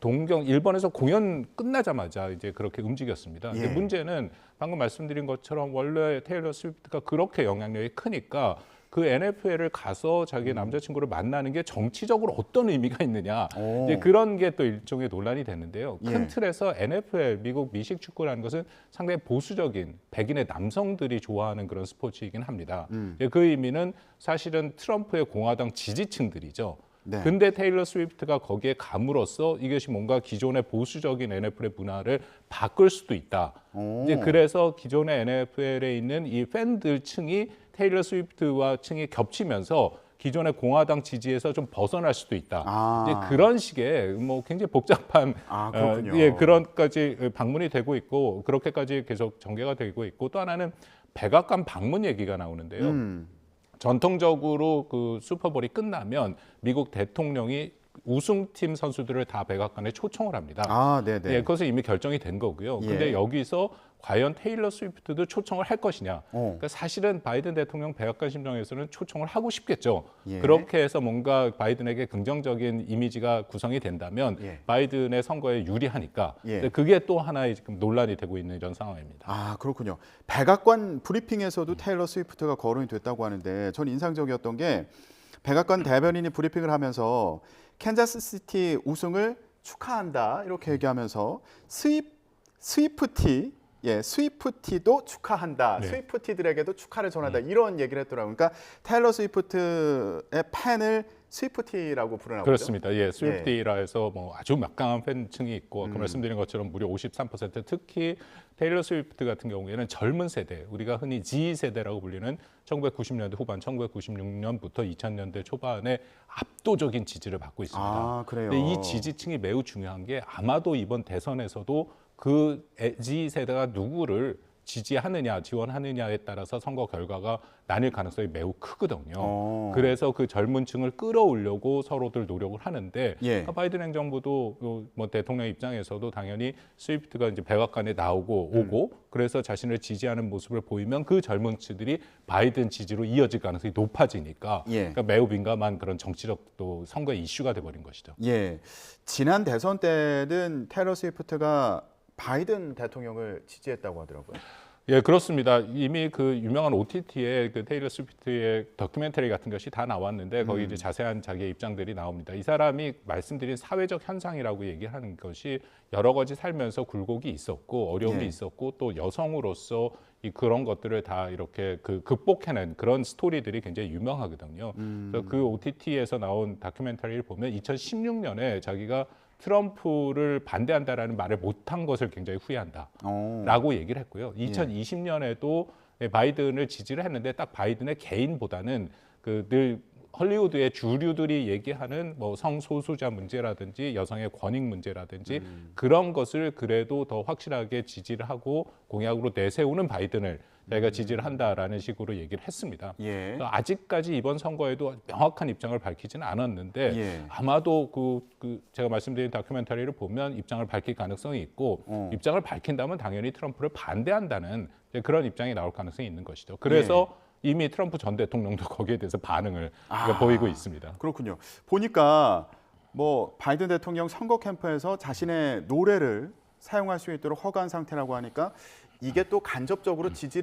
일본에서 공연 끝나자마자 이제 그렇게 움직였습니다. 근데 예. 문제는 방금 말씀드린 것처럼 원래 테일러 스위프트가 그렇게 영향력이 크니까 그 NFL을 가서 자기 남자친구를 만나는 게 정치적으로 어떤 의미가 있느냐 이제 그런 게 또 일종의 논란이 됐는데요. 큰 예. 틀에서 NFL 미국 미식 축구라는 것은 상당히 보수적인 백인의 남성들이 좋아하는 그런 스포츠이긴 합니다. 그 의미는 사실은 트럼프의 공화당 지지층들이죠. 네. 근데 테일러 스위프트가 거기에 감으로써 이것이 뭔가 기존의 보수적인 NFL의 문화를 바꿀 수도 있다. 이제 그래서 기존의 NFL에 있는 이 팬들층이 테일러 스위프트와 층이 겹치면서 기존의 공화당 지지에서 좀 벗어날 수도 있다. 이제 그런 식의 뭐 굉장히 복잡한 그런까지 방문이 되고 있고 그렇게까지 계속 전개가 되고 있고 또 하나는 백악관 방문 얘기가 나오는데요. 전통적으로 그 슈퍼볼이 끝나면 미국 대통령이 우승팀 선수들을 다 백악관에 초청을 합니다. 네네. 예, 그것은 이미 결정이 된 거고요. 예. 근데 여기서 과연 테일러 스위프트도 초청을 할 것이냐. 그러니까 사실은 바이든 대통령 백악관 심정에서는 초청을 하고 싶겠죠. 예. 그렇게 해서 뭔가 바이든에게 긍정적인 이미지가 구성이 된다면 바이든의 선거에 유리하니까. 근데 그게 또 하나의 지금 논란이 되고 있는 이런 상황입니다. 그렇군요. 백악관 브리핑에서도 테일러 스위프트가 거론이 됐다고 하는데 전 인상적이었던 게 백악관 대변인이 브리핑을 하면서 캔자스시티 우승을 축하한다 이렇게 얘기하면서 스위프티도 축하한다. 네. 스위프티들에게도 축하를 전한다. 이런 얘기를 했더라고요. 그러니까 테일러 스위프트의 팬을 스위프티라고 부르나 보죠? 그렇습니다. 예, 스위프티라 해서 뭐 아주 막강한 팬층이 있고 아까 말씀드린 것처럼 무려 53% 특히 테일러 스위프트 같은 경우에는 젊은 세대, 우리가 흔히 G세대라고 불리는 1990년대 후반, 1996년부터 2000년대 초반에 압도적인 지지를 받고 있습니다. 그래요? 근데 이 지지층이 매우 중요한 게 아마도 이번 대선에서도 그 G세대가 누구를 지지하느냐, 지원하느냐에 따라서 선거 결과가 나뉠 가능성이 매우 크거든요. 그래서 그 젊은 층을 끌어오려고 서로들 노력을 하는데 바이든 행정부도 뭐 대통령 입장에서도 당연히 스위프트가 이제 백악관에 오고 그래서 자신을 지지하는 모습을 보이면 그 젊은 층들이 바이든 지지로 이어질 가능성이 높아지니까 그러니까 매우 민감한 그런 정치적 또 선거 이슈가 돼버린 것이죠. 지난 대선 때는 테일러 스위프트가 바이든 대통령을 지지했다고 하더라고요. 예, 그렇습니다. 이미 그 유명한 OTT에 그 테일러 스위프트의 다큐멘터리 같은 것이 다 나왔는데 거기 이제 자세한 자기의 입장들이 나옵니다. 이 사람이 말씀드린 사회적 현상이라고 얘기하는 것이 여러 가지 살면서 굴곡이 있었고 어려움이 있었고 또 여성으로서 그런 것들을 다 이렇게 극복해낸 그런 스토리들이 굉장히 유명하거든요. 그래서 그 OTT에서 나온 다큐멘터리를 보면 2016년에 자기가 트럼프를 반대한다라는 말을 못한 것을 굉장히 후회한다라고 얘기를 했고요. 2020년에도 바이든을 지지를 했는데 딱 바이든의 개인보다는 늘 헐리우드의 주류들이 얘기하는 뭐 성소수자 문제라든지 여성의 권익 문제라든지 그런 것을 그래도 더 확실하게 지지를 하고 공약으로 내세우는 바이든을 자기가 지지를 한다라는 식으로 얘기를 했습니다. 아직까지 이번 선거에도 명확한 입장을 밝히지는 않았는데 아마도 제가 말씀드린 다큐멘터리를 보면 입장을 밝힐 가능성이 있고 입장을 밝힌다면 당연히 트럼프를 반대한다는 그런 입장이 나올 가능성이 있는 것이죠. 그래서 이미 트럼프 전 대통령도 거기에 대해서 반응을 보이고 있습니다. 그렇군요. 보니까 뭐 바이든 대통령 선거 캠프에서 자신의 노래를 사용할 수 있도록 허가한 상태라고 하니까 이게 또 간접적으로 지지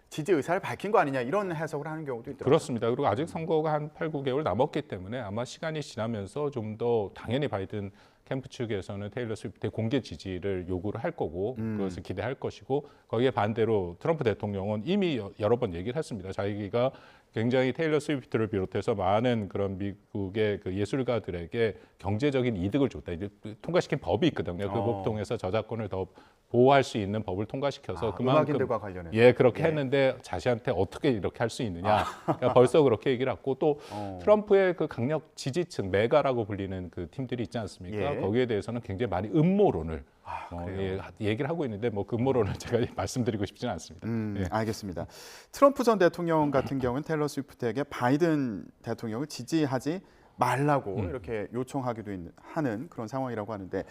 의사를 밝힌 거 아니냐 이런 해석을 하는 경우도 있더라고요. 그렇습니다. 그리고 아직 선거가 한 8, 9개월 남았기 때문에 아마 시간이 지나면서 좀 더 당연히 바이든 캠프 측에서는 테일러 스위프트의 공개 지지를 요구를 할 거고 그것을 기대할 것이고 거기에 반대로 트럼프 대통령은 이미 여러 번 얘기를 했습니다. 자기가 굉장히 테일러 스위프트를 비롯해서 많은 그런 미국의 그 예술가들에게 경제적인 이득을 줬다. 이제 통과시킨 법이 있거든요. 그 법 통해서 저작권을 더 보호할 수 있는 법을 통과시켜서 그만큼 음악인들과 관련해서. 예 그렇게 예. 했는데 자신한테 어떻게 이렇게 할 수 있느냐. 그러니까 벌써 그렇게 얘기를 했고 또 트럼프의 그 강력 지지층 메가라고 불리는 그 팀들이 있지 않습니까? 예. 거기에 대해서는 굉장히 많이 음모론을 그래요? 얘기를 하고 있는데 뭐 그 음모론을 제가 말씀드리고 싶지는 않습니다. 예. 알겠습니다. 트럼프 전 대통령 같은 경우는 테일러 스위프트에게 바이든 대통령을 지지하지 말라고 이렇게 요청하기도 하는 그런 상황이라고 하는데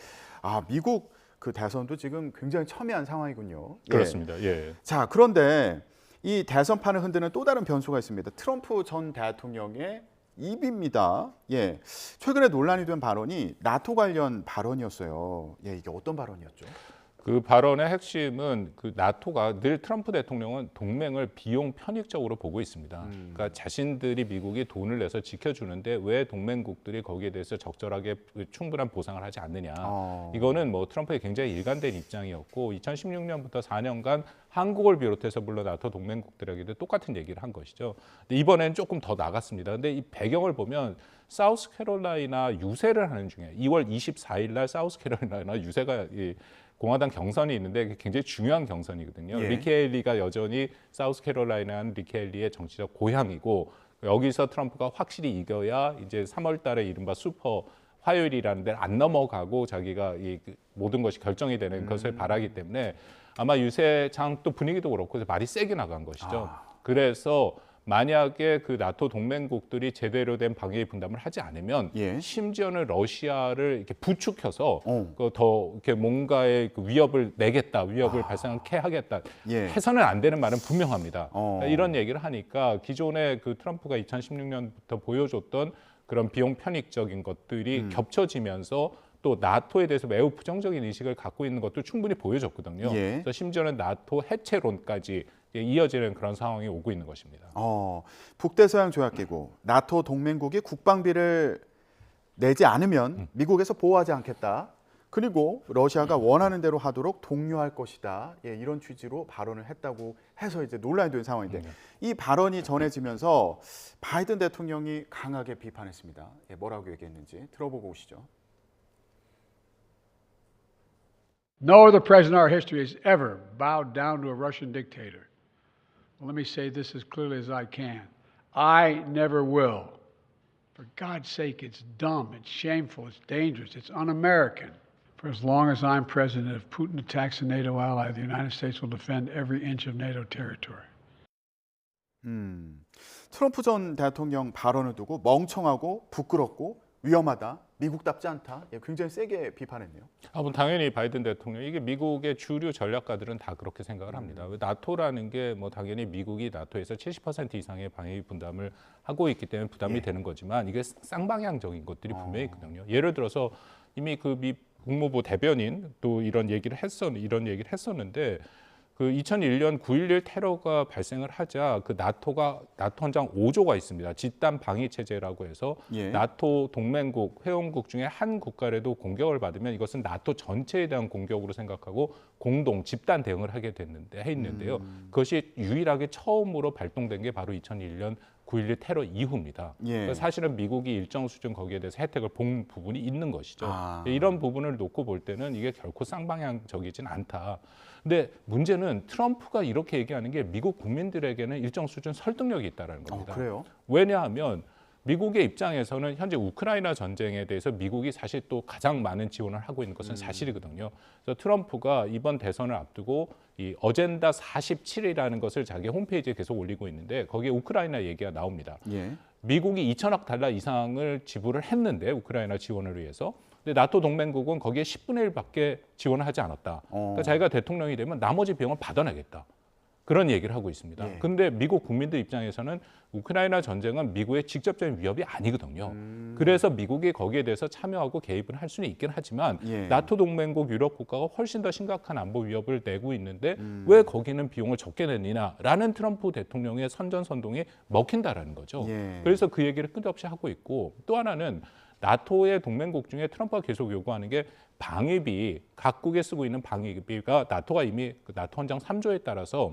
미국 그 대선도 지금 굉장히 첨예한 상황이군요. 그렇습니다. 예. 자, 그런데 이 대선판을 흔드는 또 다른 변수가 있습니다. 트럼프 전 대통령의 입입니다. 예. 최근에 논란이 된 발언이 나토 관련 발언이었어요. 예, 이게 어떤 발언이었죠? 그 발언의 핵심은 그 나토가 늘 트럼프 대통령은 동맹을 비용 편익적으로 보고 있습니다. 그러니까 자신들이 미국이 돈을 내서 지켜주는데 왜 동맹국들이 거기에 대해서 적절하게 충분한 보상을 하지 않느냐. 이거는 뭐 트럼프의 굉장히 일관된 입장이었고 2016년부터 4년간 한국을 비롯해서 물론 나토 동맹국들에게도 똑같은 얘기를 한 것이죠. 근데 이번에는 조금 더 나갔습니다. 근데 이 배경을 보면 사우스캐롤라이나 유세를 하는 중에 2월 24일 날 사우스캐롤라이나 유세가 공화당 경선이 있는데 굉장히 중요한 경선이거든요. 예. 니키 헤일리가 여전히 사우스캐롤라이나는 니키 헤일리의 정치적 고향이고 여기서 트럼프가 확실히 이겨야 이제 3월 달에 이른바 슈퍼 화요일이라는 데를 안 넘어가고 자기가 이 모든 것이 결정이 되는 것을 바라기 때문에 아마 유세장 또 분위기도 그렇고 말이 세게 나간 것이죠. 그래서 만약에 그 나토 동맹국들이 제대로 된 방위 분담을 하지 않으면 심지어는 러시아를 이렇게 부추겨서 더 이렇게 뭔가의 그 위협을 내겠다, 위협을 발생하게 하겠다 해서는 안 되는 말은 분명합니다. 그러니까 이런 얘기를 하니까 기존에 그 트럼프가 2016년부터 보여줬던 그런 비용 편익적인 것들이 겹쳐지면서 또 나토에 대해서 매우 부정적인 인식을 갖고 있는 것도 충분히 보여줬거든요. 그래서 심지어는 나토 해체론까지 이어지는 그런 상황이 오고 있는 것입니다. 북대서양 조약기구 나토 동맹국이 국방비를 내지 않으면 미국에서 보호하지 않겠다. 그리고 러시아가 원하는 대로 하도록 독려할 것이다. 이런 취지로 발언을 했다고 해서 이제 논란이 된 상황인데 이 발언이 전해지면서 바이든 대통령이 강하게 비판했습니다. 뭐라고 얘기했는지 들어보고 오시죠. No other president in our history has ever bowed down to a Russian dictator. Well, let me say this as clearly as I can. I never will. For God's sake, it's dumb, it's shameful, it's dangerous, it's un-American. For as long as I'm president, if Putin attacks a NATO ally, the United States will defend every inch of NATO territory. 트럼프 전 대통령 발언을 두고 멍청하고 부끄럽고 위험하다, 미국답지 않다, 굉장히 세게 비판했네요. 뭐 당연히 바이든 대통령 이게 미국의 주류 전략가들은 다 그렇게 생각을 합니다. 나토라는 게 뭐 당연히 미국이 나토에서 70% 이상의 방위 분담을 하고 있기 때문에 부담이 되는 거지만 이게 쌍방향적인 것들이 분명히 있거든요. 예를 들어서 이미 그 미 국무부 대변인 또 이런 얘기를 했었는데. 그 2001년 9.11 테러가 발생을 하자 그 나토 헌장 5조가 있습니다. 집단 방위 체제라고 해서 나토 동맹국 회원국 중에 한 국가라도 공격을 받으면 이것은 나토 전체에 대한 공격으로 생각하고 공동 집단 대응을 하게 했는데요. 그것이 유일하게 처음으로 발동된 게 바로 2001년 9.11 테러 이후입니다. 그러니까 사실은 미국이 일정 수준 거기에 대해서 혜택을 본 부분이 있는 것이죠. 이런 부분을 놓고 볼 때는 이게 결코 쌍방향적이진 않다. 근데 문제는 트럼프가 이렇게 얘기하는 게 미국 국민들에게는 일정 수준 설득력이 있다는 겁니다. 그래요? 왜냐하면 미국의 입장에서는 현재 우크라이나 전쟁에 대해서 미국이 사실 또 가장 많은 지원을 하고 있는 것은 사실이거든요. 그래서 트럼프가 이번 대선을 앞두고 이 어젠다 47이라는 것을 자기 홈페이지에 계속 올리고 있는데 거기에 우크라이나 얘기가 나옵니다. 미국이 2천억 달러 이상을 지불을 했는데 우크라이나 지원을 위해서 근데 나토 동맹국은 거기에 10분의 1밖에 지원을 하지 않았다. 그러니까 자기가 대통령이 되면 나머지 비용을 받아내겠다. 그런 얘기를 하고 있습니다. 근데 미국 국민들 입장에서는 우크라이나 전쟁은 미국의 직접적인 위협이 아니거든요. 그래서 미국이 거기에 대해서 참여하고 개입을 할 수는 있긴 하지만 나토 동맹국 유럽 국가가 훨씬 더 심각한 안보 위협을 내고 있는데 왜 거기는 비용을 적게 내느냐라는 트럼프 대통령의 선전선동이 먹힌다라는 거죠. 그래서 그 얘기를 끝없이 하고 있고 또 하나는 나토의 동맹국 중에 트럼프가 계속 요구하는 게 방위비, 각국에 쓰고 있는 방위비가 나토가 이미 나토 헌장 3조에 따라서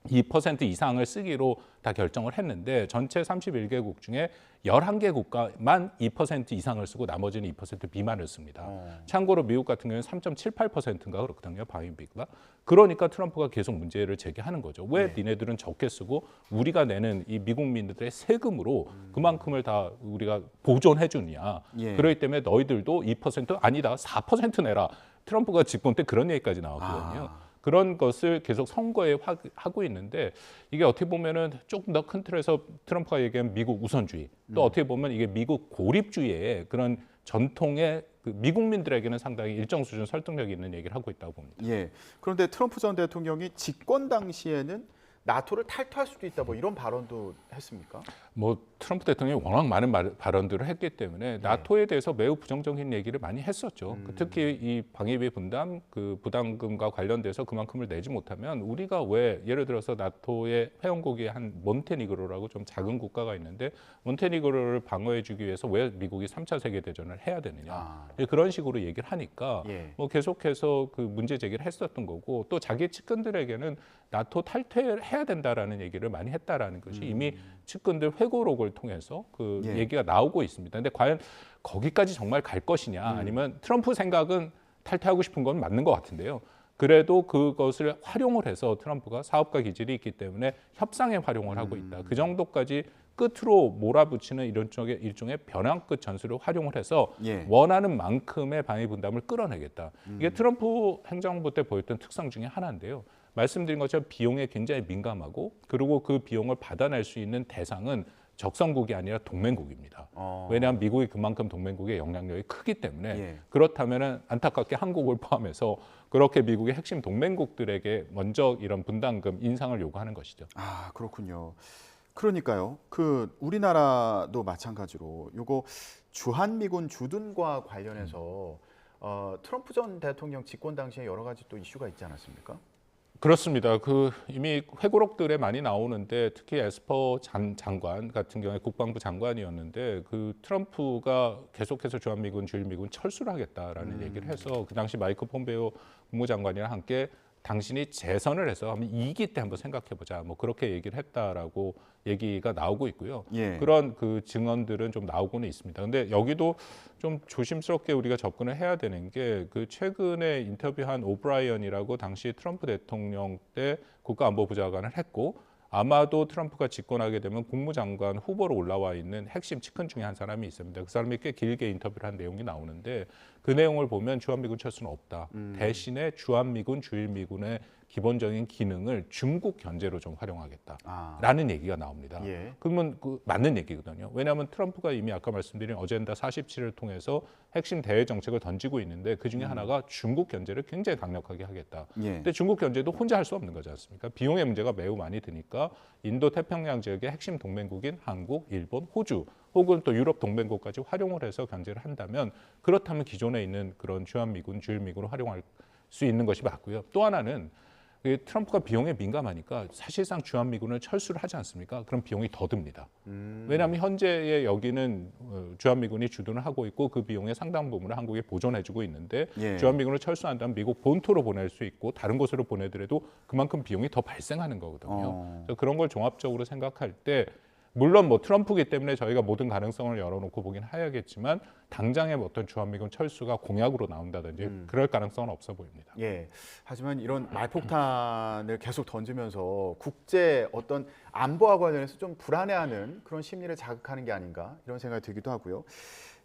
2% 이상을 쓰기로 다 결정을 했는데 전체 31개국 중에 11개국가만 2% 이상을 쓰고 나머지는 2% 미만을 씁니다. 참고로 미국 같은 경우는 3.78%인가 그렇거든요. 방위비가. 그러니까 트럼프가 계속 문제를 제기하는 거죠. 왜 니네들은 적게 쓰고 우리가 내는 이 미국민들의 세금으로 그만큼을 다 우리가 보존해 주냐. 그렇기 때문에 너희들도 2% 아니다 4% 내라. 트럼프가 집권 때 그런 얘기까지 나왔거든요. 그런 것을 계속 선거에 하고 있는데 이게 어떻게 보면은 조금 더 큰 틀에서 트럼프가 얘기한 미국 우선주의 또 어떻게 보면 이게 미국 고립주의의 그런 전통의 그 미국민들에게는 상당히 일정 수준 설득력이 있는 얘기를 하고 있다고 봅니다. 예. 그런데 트럼프 전 대통령이 집권 당시에는 나토를 탈퇴할 수도 있다 뭐 이런 발언도 했습니까? 뭐 트럼프 대통령이 워낙 많은 발언들을 했기 때문에 나토에 대해서 매우 부정적인 얘기를 많이 했었죠. 특히 이 방위비 분담 그 부담금과 관련돼서 그만큼을 내지 못하면 우리가 왜 예를 들어서 나토의 회원국이 한 몬테니그로라고 좀 작은 국가가 있는데 몬테니그로를 방어해주기 위해서 왜 미국이 3차 세계대전을 해야 되느냐 그런 식으로 얘기를 하니까 뭐 계속해서 그 문제 제기를 했었던 거고 또 자기 측근들에게는 나토 탈퇴를 해야 된다라는 얘기를 많이 했다라는 것이 이미 측근들 회고록을 통해서 그 얘기가 나오고 있습니다. 근데 과연 거기까지 정말 갈 것이냐 아니면 트럼프 생각은 탈퇴하고 싶은 건 맞는 것 같은데요. 그래도 그것을 활용을 해서 트럼프가 사업가 기질이 있기 때문에 협상에 활용을 하고 있다. 그 정도까지 끝으로 몰아붙이는 이런 쪽의 일종의 벼랑 끝 전술을 활용을 해서 원하는 만큼의 방위 분담을 끌어내겠다. 이게 트럼프 행정부 때 보였던 특성 중에 하나인데요. 말씀드린 것처럼 비용에 굉장히 민감하고 그리고 그 비용을 받아낼 수 있는 대상은 적성국이 아니라 동맹국입니다. 왜냐하면 미국이 그만큼 동맹국의 영향력이 크기 때문에 그렇다면 안타깝게 한국을 포함해서 그렇게 미국의 핵심 동맹국들에게 먼저 이런 분담금 인상을 요구하는 것이죠. 아 그렇군요. 그러니까요. 그 우리나라도 마찬가지로 요거 주한미군 주둔과 관련해서 트럼프 전 대통령 집권 당시에 여러 가지 또 이슈가 있지 않았습니까? 그렇습니다. 그 이미 회고록들에 많이 나오는데 특히 에스퍼 장관 같은 경우에 국방부 장관이었는데 그 트럼프가 계속해서 주한미군, 주일미군 철수를 하겠다라는 얘기를 해서 그 당시 마이크 폼페이오 국무장관이랑 함께 당신이 재선을 해서 한번 2기 때 한번 생각해보자. 뭐 그렇게 얘기를 했다라고 얘기가 나오고 있고요. 그런 그 증언들은 좀 나오고는 있습니다. 근데 여기도 좀 조심스럽게 우리가 접근을 해야 되는 게 그 최근에 인터뷰한 오브라이언이라고 당시 트럼프 대통령 때 국가안보부장관을 했고 아마도 트럼프가 집권하게 되면 국무장관 후보로 올라와 있는 핵심 측근 중에 한 사람이 있습니다. 그 사람이 꽤 길게 인터뷰를 한 내용이 나오는데 그 내용을 보면 주한미군 철수는 없다. 대신에 주한미군, 주일미군의 기본적인 기능을 중국 견제로 좀 활용하겠다라는 얘기가 나옵니다. 그러면 그 맞는 얘기거든요. 왜냐하면 트럼프가 이미 아까 말씀드린 어젠다 47을 통해서 핵심 대외 정책을 던지고 있는데 그 중에 하나가 중국 견제를 굉장히 강력하게 하겠다. 근데 중국 견제도 혼자 할 수 없는 거지 않습니까? 비용의 문제가 매우 많이 드니까 인도 태평양 지역의 핵심 동맹국인 한국, 일본, 호주 혹은 또 유럽 동맹국까지 활용을 해서 견제를 한다면 그렇다면 기존에 있는 그런 주한미군, 주일미군을 활용할 수 있는 것이 맞고요. 또 하나는 트럼프가 비용에 민감하니까 사실상 주한미군을 철수를 하지 않습니까? 그럼 비용이 더 듭니다. 왜냐하면 현재의 여기는 주한미군이 주둔을 하고 있고 그 비용의 상당 부분을 한국에 보존해주고 있는데 주한미군을 철수한다면 미국 본토로 보낼 수 있고 다른 곳으로 보내더라도 그만큼 비용이 더 발생하는 거거든요. 그래서 그런 걸 종합적으로 생각할 때 물론 뭐 트럼프기 때문에 저희가 모든 가능성을 열어놓고 보긴 해야겠지만 당장의 어떤 주한미군 철수가 공약으로 나온다든지 그럴 가능성은 없어 보입니다. 하지만 이런 말폭탄을 계속 던지면서 국제 어떤 안보와 관련해서 좀 불안해하는 그런 심리를 자극하는 게 아닌가 이런 생각이 들기도 하고요.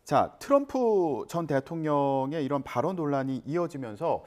자, 트럼프 전 대통령의 이런 발언 논란이 이어지면서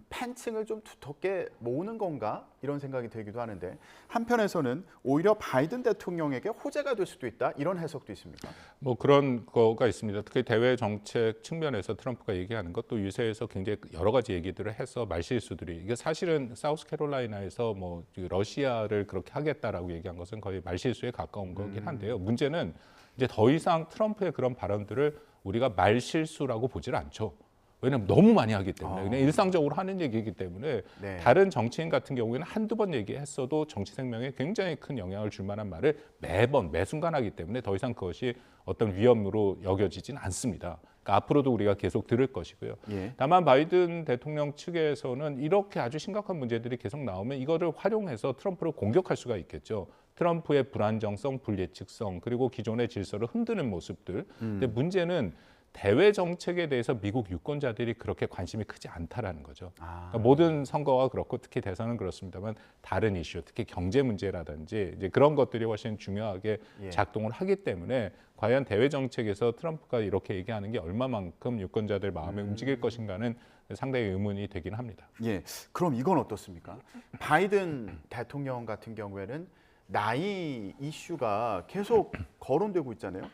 팬층을 좀 두텁게 모으는 건가 이런 생각이 들기도 하는데 한편에서는 오히려 바이든 대통령에게 호재가 될 수도 있다 이런 해석도 있습니까? 뭐 그런 거가 있습니다. 특히 대외 정책 측면에서 트럼프가 얘기하는 것 또 유세에서 굉장히 여러 가지 얘기들을 해서 말실수들이 이게 사실은 사우스캐롤라이나에서 뭐 러시아를 그렇게 하겠다라고 얘기한 것은 거의 말실수에 가까운 거긴 한데요. 문제는 이제 더 이상 트럼프의 그런 발언들을 우리가 말실수라고 보질 않죠. 왜냐하면 너무 많이 하기 때문에 그냥 일상적으로 하는 얘기이기 때문에 다른 정치인 같은 경우에는 한두 번 얘기했어도 정치 생명에 굉장히 큰 영향을 줄 만한 말을 매번 매순간 하기 때문에 더 이상 그것이 어떤 위험으로 여겨지진 않습니다. 그러니까 앞으로도 우리가 계속 들을 것이고요. 예. 다만 바이든 대통령 측에서는 이렇게 아주 심각한 문제들이 계속 나오면 이거를 활용해서 트럼프를 공격할 수가 있겠죠. 트럼프의 불안정성, 불예측성, 그리고 기존의 질서를 흔드는 모습들. 근데 문제는 대외 정책에 대해서 미국 유권자들이 그렇게 관심이 크지 않다라는 거죠. 그러니까 모든 선거가 그렇고 특히 대선은 그렇습니다만 다른 이슈, 특히 경제 문제라든지 이제 그런 것들이 훨씬 중요하게 예. 작동을 하기 때문에 과연 대외 정책에서 트럼프가 이렇게 얘기하는 게 얼마만큼 유권자들 마음에 움직일 것인가는 상당히 의문이 되긴 합니다. 예. 그럼 이건 어떻습니까? 바이든 대통령 같은 경우에는 나이 이슈가 계속 거론되고 있잖아요.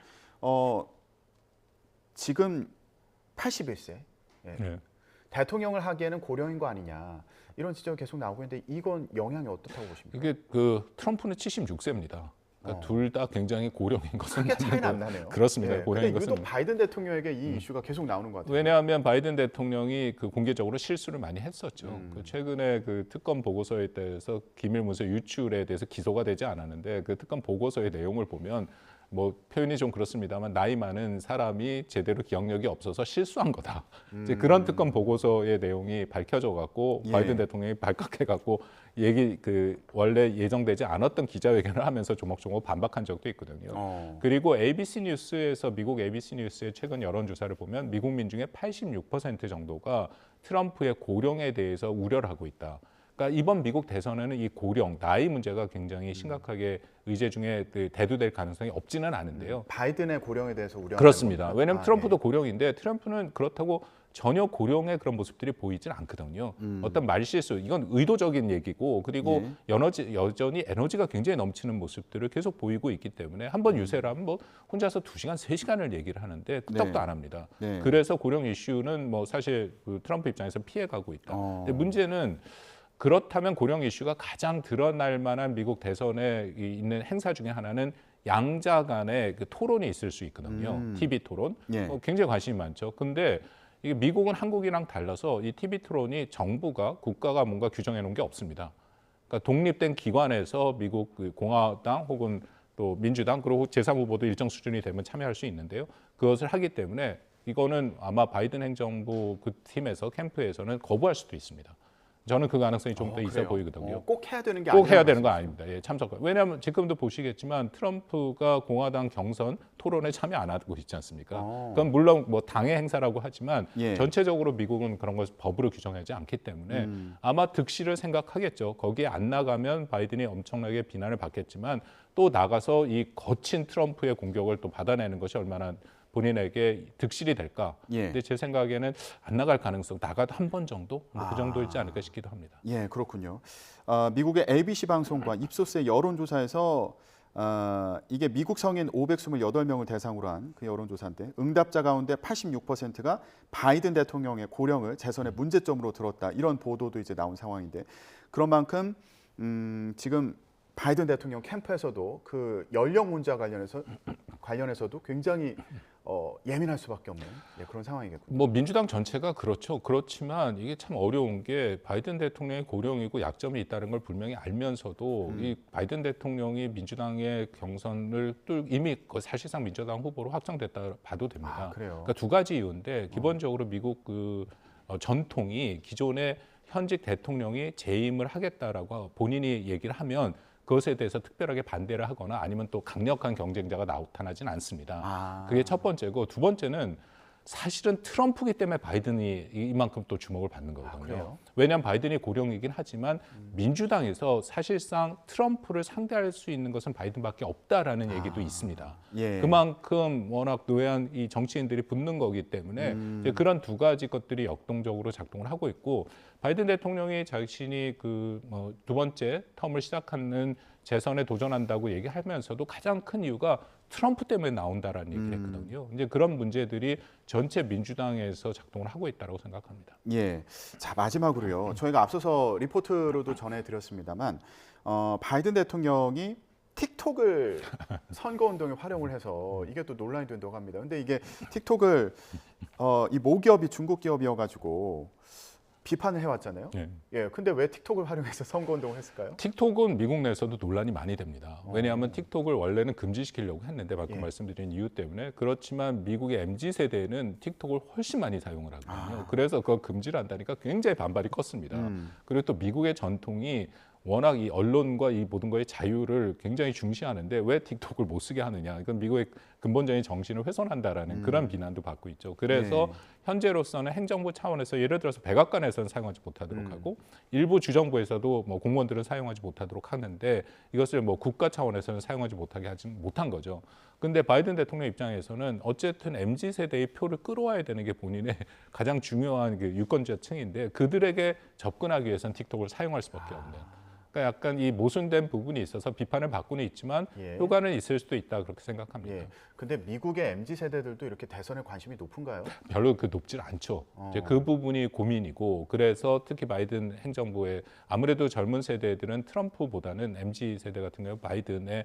지금 81세. 예. 네. 대통령을 하기에는 고령인 거 아니냐. 이런 지적이 계속 나오고 있는데 이건 영향이 어떻다고 보십니까? 이게 트럼프는 76세입니다. 그러니까 둘 다 굉장히 고령인 것은 크게 차이는 안 나네요. 그렇습니다. 예. 고령인 근데 것은 유독 바이든 대통령에게 이 이슈가 계속 나오는 것 같아요. 왜냐하면 바이든 대통령이 공개적으로 실수를 많이 했었죠. 최근에 특검 보고서에 대해서 기밀 문서 유출에 대해서 기소가 되지 않았는데 그 특검 보고서의 내용을 보면 뭐 표현이 좀 그렇습니다만 나이 많은 사람이 제대로 기억력이 없어서 실수한 거다. 이제 그런 특검 보고서의 내용이 밝혀져 갖고 예. 바이든 대통령이 발칵해 갖고 원래 예정되지 않았던 기자회견을 하면서 조목조목 반박한 적도 있거든요. 그리고 ABC 뉴스에서 미국 ABC 뉴스의 최근 여론조사를 보면 미국 민중의 86% 정도가 트럼프의 고령에 대해서 우려를 하고 있다. 그러니까 이번 미국 대선에는 이 고령, 나이 문제가 굉장히 심각하게 의제 중에 대두될 가능성이 없지는 않은데요. 바이든의 고령에 대해서 우려하는 그렇습니다. 겁니까? 왜냐하면 트럼프도 고령인데 트럼프는 그렇다고 전혀 고령의 그런 모습들이 보이지는 않거든요. 어떤 말실수, 이건 의도적인 얘기고 그리고 여전히 에너지가 굉장히 넘치는 모습들을 계속 보이고 있기 때문에 한번 유세를 하면 뭐 혼자서 2시간, 3시간을 얘기를 하는데 끄떡도 안 합니다. 네. 그래서 고령 이슈는 뭐 사실 트럼프 입장에서 피해가고 있다. 근데 문제는 그렇다면 고령 이슈가 가장 드러날 만한 미국 대선에 있는 행사 중에 하나는 양자 간의 토론이 있을 수 있거든요. TV 토론. 예. 굉장히 관심이 많죠. 근데 이게 미국은 한국이랑 달라서 이 TV 토론이 국가가 뭔가 규정해 놓은 게 없습니다. 그러니까 독립된 기관에서 미국 공화당 혹은 또 민주당 그리고 제3 후보도 일정 수준이 되면 참여할 수 있는데요. 그것을 하기 때문에 이거는 아마 바이든 행정부 그 팀에서 캠프에서는 거부할 수도 있습니다. 저는 그 가능성이 좀 더 있어 보이거든요. 꼭 해야 되는 게 꼭 해야 되는 거 아닙니다. 예, 참석. 왜냐하면 지금도 보시겠지만 트럼프가 공화당 경선 토론에 참여 안 하고 있지 않습니까? 그건 물론 뭐 당의 행사라고 하지만 전체적으로 미국은 그런 것을 법으로 규정하지 않기 때문에 아마 득실을 생각하겠죠. 거기에 안 나가면 바이든이 엄청나게 비난을 받겠지만 또 나가서 이 거친 트럼프의 공격을 또 받아내는 것이 얼마나 본인에게 득실이 될까? 근데 제 생각에는 안 나갈 가능성, 나가도 한 번 정도? 그 정도일지 않을까 싶기도 합니다. 예, 그렇군요. 미국의 ABC 방송과 입소스의 여론조사에서 이게 미국 성인 528명을 대상으로 한 그 여론조사인데 응답자 가운데 86%가 바이든 대통령의 고령을 재선의 문제점으로 들었다. 이런 보도도 이제 나온 상황인데 그런 만큼 지금 바이든 대통령 캠프에서도 그 연령 문제와 관련해서도 굉장히 예민할 수밖에 없는 그런 상황이겠군요. 뭐 민주당 전체가 그렇죠. 그렇지만 이게 참 어려운 게 바이든 대통령의 고령이고 약점이 있다는 걸 분명히 알면서도 이 바이든 대통령이 민주당의 경선을 이미 사실상 민주당 후보로 확정됐다 봐도 됩니다. 그러니까 두 가지 이유인데 기본적으로 미국 전통이 기존의 현직 대통령이 재임을 하겠다라고 본인이 얘기를 하면 그것에 대해서 특별하게 반대를 하거나 아니면 또 강력한 경쟁자가 나타나진 않습니다. 그게 첫 번째고 두 번째는 사실은 트럼프기 때문에 바이든이 이만큼 또 주목을 받는 거거든요. 왜냐하면 바이든이 고령이긴 하지만 민주당에서 사실상 트럼프를 상대할 수 있는 것은 바이든밖에 없다라는 얘기도 있습니다. 그만큼 워낙 노회한 이 정치인들이 붙는 거기 때문에 이제 그런 두 가지 것들이 역동적으로 작동을 하고 있고 바이든 대통령이 자신이 두 번째 텀을 시작하는 재선에 도전한다고 얘기하면서도 가장 큰 이유가 트럼프 때문에 나온다라는 얘기를 했거든요. 이제 그런 문제들이 전체 민주당에서 작동을 하고 있다고 생각합니다. 예. 자, 마지막으로요. 저희가 앞서서 리포트로도 전해드렸습니다만 바이든 대통령이 틱톡을 선거운동에 활용을 해서 이게 또 논란이 된다고 합니다. 근데 이게 틱톡을 이 모기업이 중국 기업이어가지고 비판을 해왔잖아요. 네. 예, 근데 왜 틱톡을 활용해서 선거운동을 했을까요? 틱톡은 미국 내에서도 논란이 많이 됩니다. 왜냐하면 틱톡을 원래는 금지시키려고 했는데 방금 말씀드린 이유 때문에 그렇지만 미국의 MZ세대는 틱톡을 훨씬 많이 사용을 하거든요. 그래서 그걸 금지를 한다니까 굉장히 반발이 컸습니다. 그리고 또 미국의 전통이 워낙 이 언론과 이 모든 거의 자유를 굉장히 중시하는데 왜 틱톡을 못 쓰게 하느냐. 이건 미국의 근본적인 정신을 훼손한다라는 그런 비난도 받고 있죠. 그래서 현재로서는 행정부 차원에서 예를 들어서 백악관에서는 사용하지 못하도록 하고 일부 주정부에서도 뭐 공무원들은 사용하지 못하도록 하는데 이것을 뭐 국가 차원에서는 사용하지 못하게 하지 못한 거죠. 근데 바이든 대통령 입장에서는 어쨌든 MZ세대의 표를 끌어와야 되는 게 본인의 가장 중요한 그 유권자층인데 그들에게 접근하기 위해서는 틱톡을 사용할 수밖에 없는. 그러니까 약간 이 모순된 부분이 있어서 비판을 받고는 있지만 효과는 있을 수도 있다 그렇게 생각합니다. 근데 미국의 MZ 세대들도 이렇게 대선에 관심이 높은가요? 별로 그 높질 않죠. 이제 그 부분이 고민이고 그래서 특히 바이든 행정부의 아무래도 젊은 세대들은 트럼프보다는 MZ 세대 같은 경우 바이든의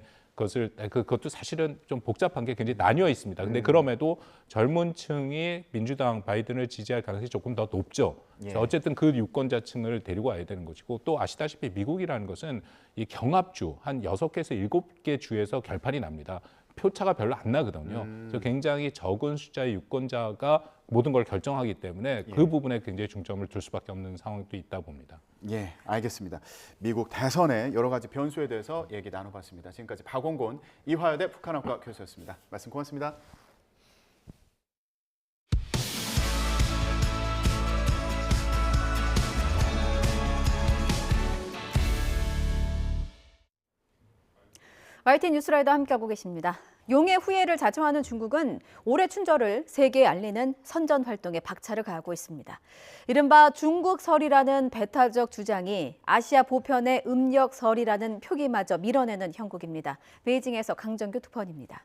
그것도 사실은 좀 복잡한 게 굉장히 나뉘어 있습니다. 근데 그럼에도 젊은 층이 민주당 바이든을 지지할 가능성이 조금 더 높죠. 그래서 어쨌든 그 유권자층을 데리고 와야 되는 것이고 또 아시다시피 미국이라는 것은 이 경합주 한 6개에서 7개 주에서 결판이 납니다. 표차가 별로 안 나거든요. 그래서 굉장히 적은 숫자의 유권자가 모든 걸 결정하기 때문에 그 부분에 굉장히 중점을 둘 수밖에 없는 상황도 있다 봅니다. 예, 알겠습니다. 미국 대선의 여러 가지 변수에 대해서 얘기 나눠봤습니다. 지금까지 박원곤 이화여대 북한학과 교수였습니다. 말씀 고맙습니다. YTN 뉴스라이더 함께하고 계십니다. 용의 후예를 자청하는 중국은 올해 춘절을 세계에 알리는 선전 활동에 박차를 가하고 있습니다. 이른바 중국설이라는 배타적 주장이 아시아 보편의 음력설이라는 표기마저 밀어내는 형국입니다. 베이징에서 강정규 특파원입니다.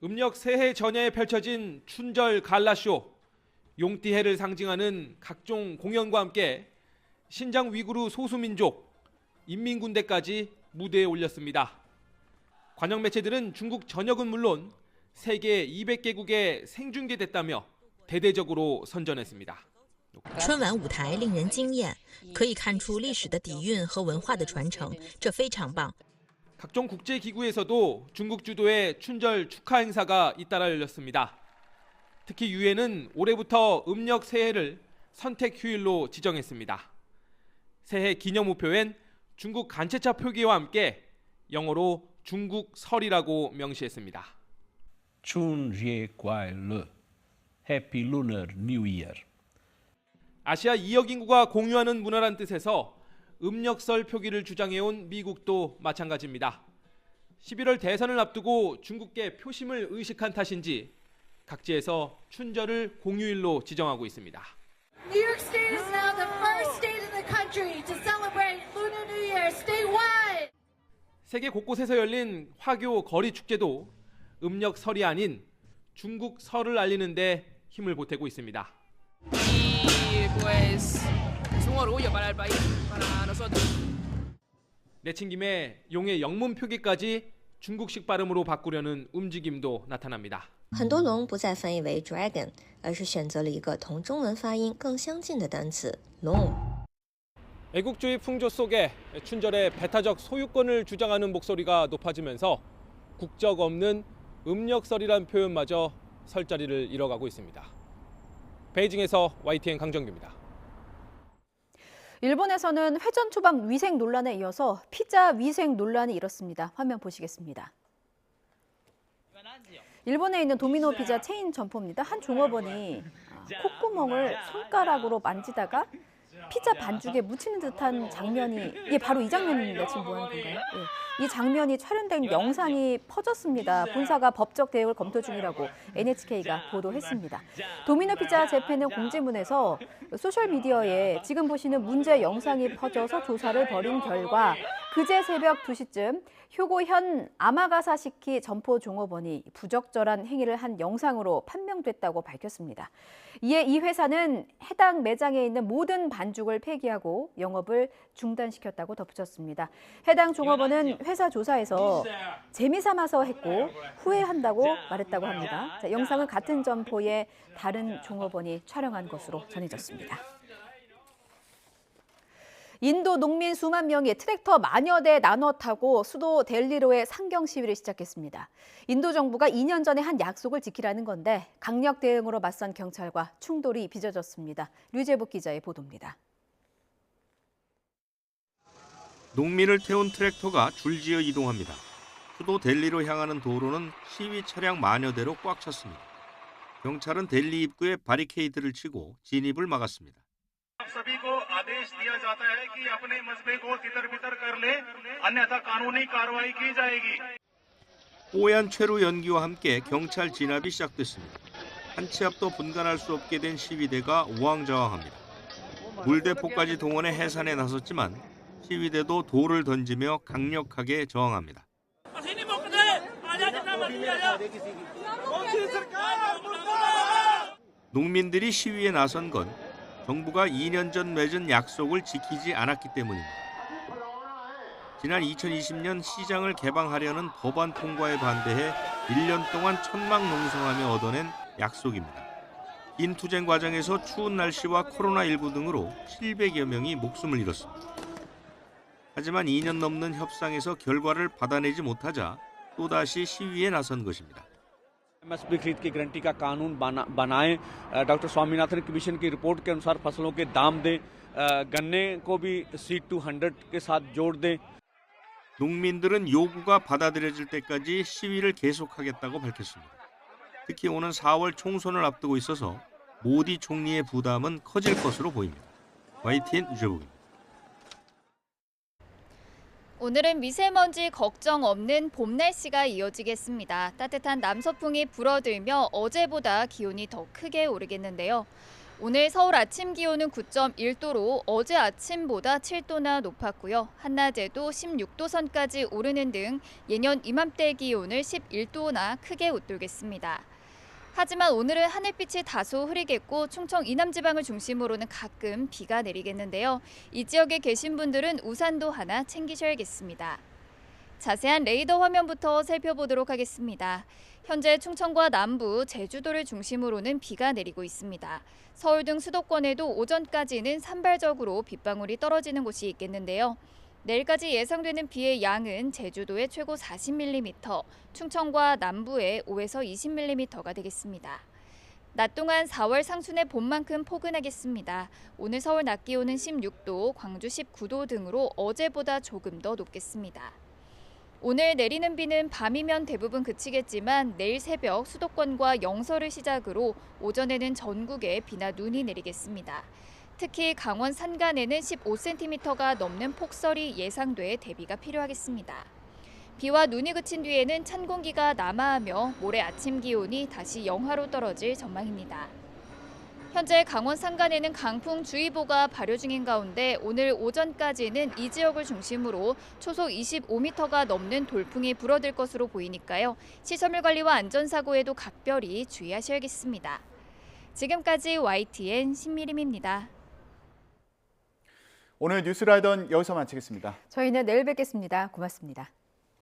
음력 새해 전야에 펼쳐진 춘절 갈라쇼, 용띠해를 상징하는 각종 공연과 함께 신장 위구르 소수민족, 인민군대까지 무대에 올렸습니다. 관영 매체들은 중국 전역은 물론 세계 200개국에 생중계됐다며 대대적으로 선전했습니다. 春晚舞台令人惊艳，可以看出历史的底蕴和文化的传承，这非常棒。 각종 국제 기구에서도 중국 주도의 춘절 축하 행사가 잇따라 열렸습니다. 특히 유엔은 올해부터 음력 새해를 선택 휴일로 지정했습니다. 새해 기념 우표엔 중국 간체차 표기와 함께 영어로 중국 설이라고 명시했습니다. 春节快乐 Happy Lunar New Year. 아시아 2억 인구가 공유하는 문화란 뜻에서 음력설 표기를 주장해온 미국도 마찬가지입니다. 11월 대선을 앞두고 중국계 표심을 의식한 탓인지 각지에서 춘절을 공휴일로 지정하고 있습니다. New York State is now the first state in the country to celebrate Lunar New Year statewide. 세계 곳곳에서 열린 화교 거리 축제도 음력설이 아닌 중국 설을 알리는 데 힘을 보태고 있습니다. 내친 김에 용의 영문 표기까지 중국식 발음으로 바꾸려는 움직임도 나타납니다. 很多龙不再翻译为 dragon， 而是选择了一个同中文发音更相近的单词龙。 애국주의 풍조 속에 춘절의 배타적 소유권을 주장하는 목소리가 높아지면서 국적 없는 음력설이란 표현마저 설 자리를 잃어가고 있습니다. 베이징에서 YTN 강정규입니다. 일본에서는 회전 초밥 위생 논란에 이어서 피자 위생 논란이 일었습니다. 화면 보시겠습니다. 일본에 있는 도미노 피자 체인 점포입니다. 한 종업원이 콧구멍을 손가락으로 만지다가 피자 반죽에 묻히는 듯한 장면이 바로 이 장면입니다. 지금 뭐 하는 건가요? 이 장면이 촬영된 영상이 퍼졌습니다. 본사가 법적 대응을 검토 중이라고 NHK가 보도했습니다. 도미노 피자 재팬은 공지문에서 소셜미디어에 지금 보시는 문제 영상이 퍼져서 조사를 벌인 결과 그제 새벽 2시쯤 효고현 아마가사시키 점포 종업원이 부적절한 행위를 한 영상으로 판명됐다고 밝혔습니다. 이에 이 회사는 해당 매장에 있는 모든 반죽을 폐기하고 영업을 중단시켰다고 덧붙였습니다. 해당 종업원은 회사 조사에서 재미삼아서 했고 후회한다고 말했다고 합니다. 자, 영상은 같은 점포의 다른 종업원이 촬영한 것으로 전해졌습니다. 인도 농민 수만 명이 트랙터 만여 대 나눠 타고 수도 델리로의 상경 시위를 시작했습니다. 인도 정부가 2년 전에 한 약속을 지키라는 건데 강력 대응으로 맞선 경찰과 충돌이 빚어졌습니다. 류재복 기자의 보도입니다. 농민을 태운 트랙터가 줄지어 이동합니다. 수도 델리로 향하는 도로는 시위 차량 만여 대로 꽉 찼습니다. 경찰은 델리 입구에 바리케이드를 치고 진입을 막았습니다. सभी को आदेश दिया जाता है कि अपने मसबे को तितर-बितर कर ले, अन्यथा कानूनी कार्रवाई की जाएगी. 뽀얀 최루 연기와 함께 경찰 진압이 시작됐습니다. 한 치 앞도 분간할 수 없게 된 시위대가 우왕좌왕합니다. 물대포까지 동원해 해산에 나섰지만 시위대도 돌을 던지며 강력하게 저항합니다. 농민들이 시위에 나선 건 정부가 2년 전 맺은 약속을 지키지 않았기 때문입니다. 지난 2020년 시장을 개방하려는 법안 통과에 반대해 1년 동안 천막 농성하며 얻어낸 약속입니다. 긴 투쟁 과정에서 추운 날씨와 코로나19 등으로 700여 명이 목숨을 잃었습니다. 하지만 2년 넘는 협상에서 결과를 받아내지 못하자 또다시 시위에 나선 것입니다. एमएसपी खरीद की गारंटी का कानून बनाएं, डॉक्टर स्वामीनाथन कमीशन की रिपोर्ट के अनुसार फसलों के दाम दें, गन्ने को भी C200 के साथ जोड़ दें. 농민들은 요구가 받아들여질 때까지 시위를 계속하겠다고 밝혔습니다. 특히 오는 4월 총선을 앞두고 있어서 모디 총리의 부담은 커질 것으로 보입니다. YTN 유재복입니다. 오늘은 미세먼지 걱정 없는 봄 날씨가 이어지겠습니다. 따뜻한 남서풍이 불어들며 어제보다 기온이 더 크게 오르겠는데요. 오늘 서울 아침 기온은 9.1도로 어제 아침보다 7도나 높았고요. 한낮에도 16도 선까지 오르는 등 예년 이맘때 기온을 11도나 크게 웃돌겠습니다. 하지만 오늘은 하늘빛이 다소 흐리겠고 충청 이남 지방을 중심으로는 가끔 비가 내리겠는데요. 이 지역에 계신 분들은 우산도 하나 챙기셔야겠습니다. 자세한 레이더 화면부터 살펴보도록 하겠습니다. 현재 충청과 남부, 제주도를 중심으로는 비가 내리고 있습니다. 서울 등 수도권에도 오전까지는 산발적으로 빗방울이 떨어지는 곳이 있겠는데요. 내일까지 예상되는 비의 양은 제주도에 최고 40mm, 충청과 남부에 5에서 20mm가 되겠습니다. 낮 동안 4월 상순의 봄만큼 포근하겠습니다. 오늘 서울 낮 기온은 16도, 광주 19도 등으로 어제보다 조금 더 높겠습니다. 오늘 내리는 비는 밤이면 대부분 그치겠지만 내일 새벽 수도권과 영서를 시작으로 오전에는 전국에 비나 눈이 내리겠습니다. 특히 강원 산간에는 15cm가 넘는 폭설이 예상돼 대비가 필요하겠습니다. 비와 눈이 그친 뒤에는 찬 공기가 남하하며 모레 아침 기온이 다시 영하로 떨어질 전망입니다. 현재 강원 산간에는 강풍주의보가 발효 중인 가운데 오늘 오전까지는 이 지역을 중심으로 초속 25m가 넘는 돌풍이 불어들 것으로 보이니까요. 시설물 관리와 안전사고에도 각별히 주의하셔야겠습니다. 지금까지 YTN 신미림입니다. 오늘 뉴스라이더는 여기서 마치겠습니다. 저희는 내일 뵙겠습니다. 고맙습니다.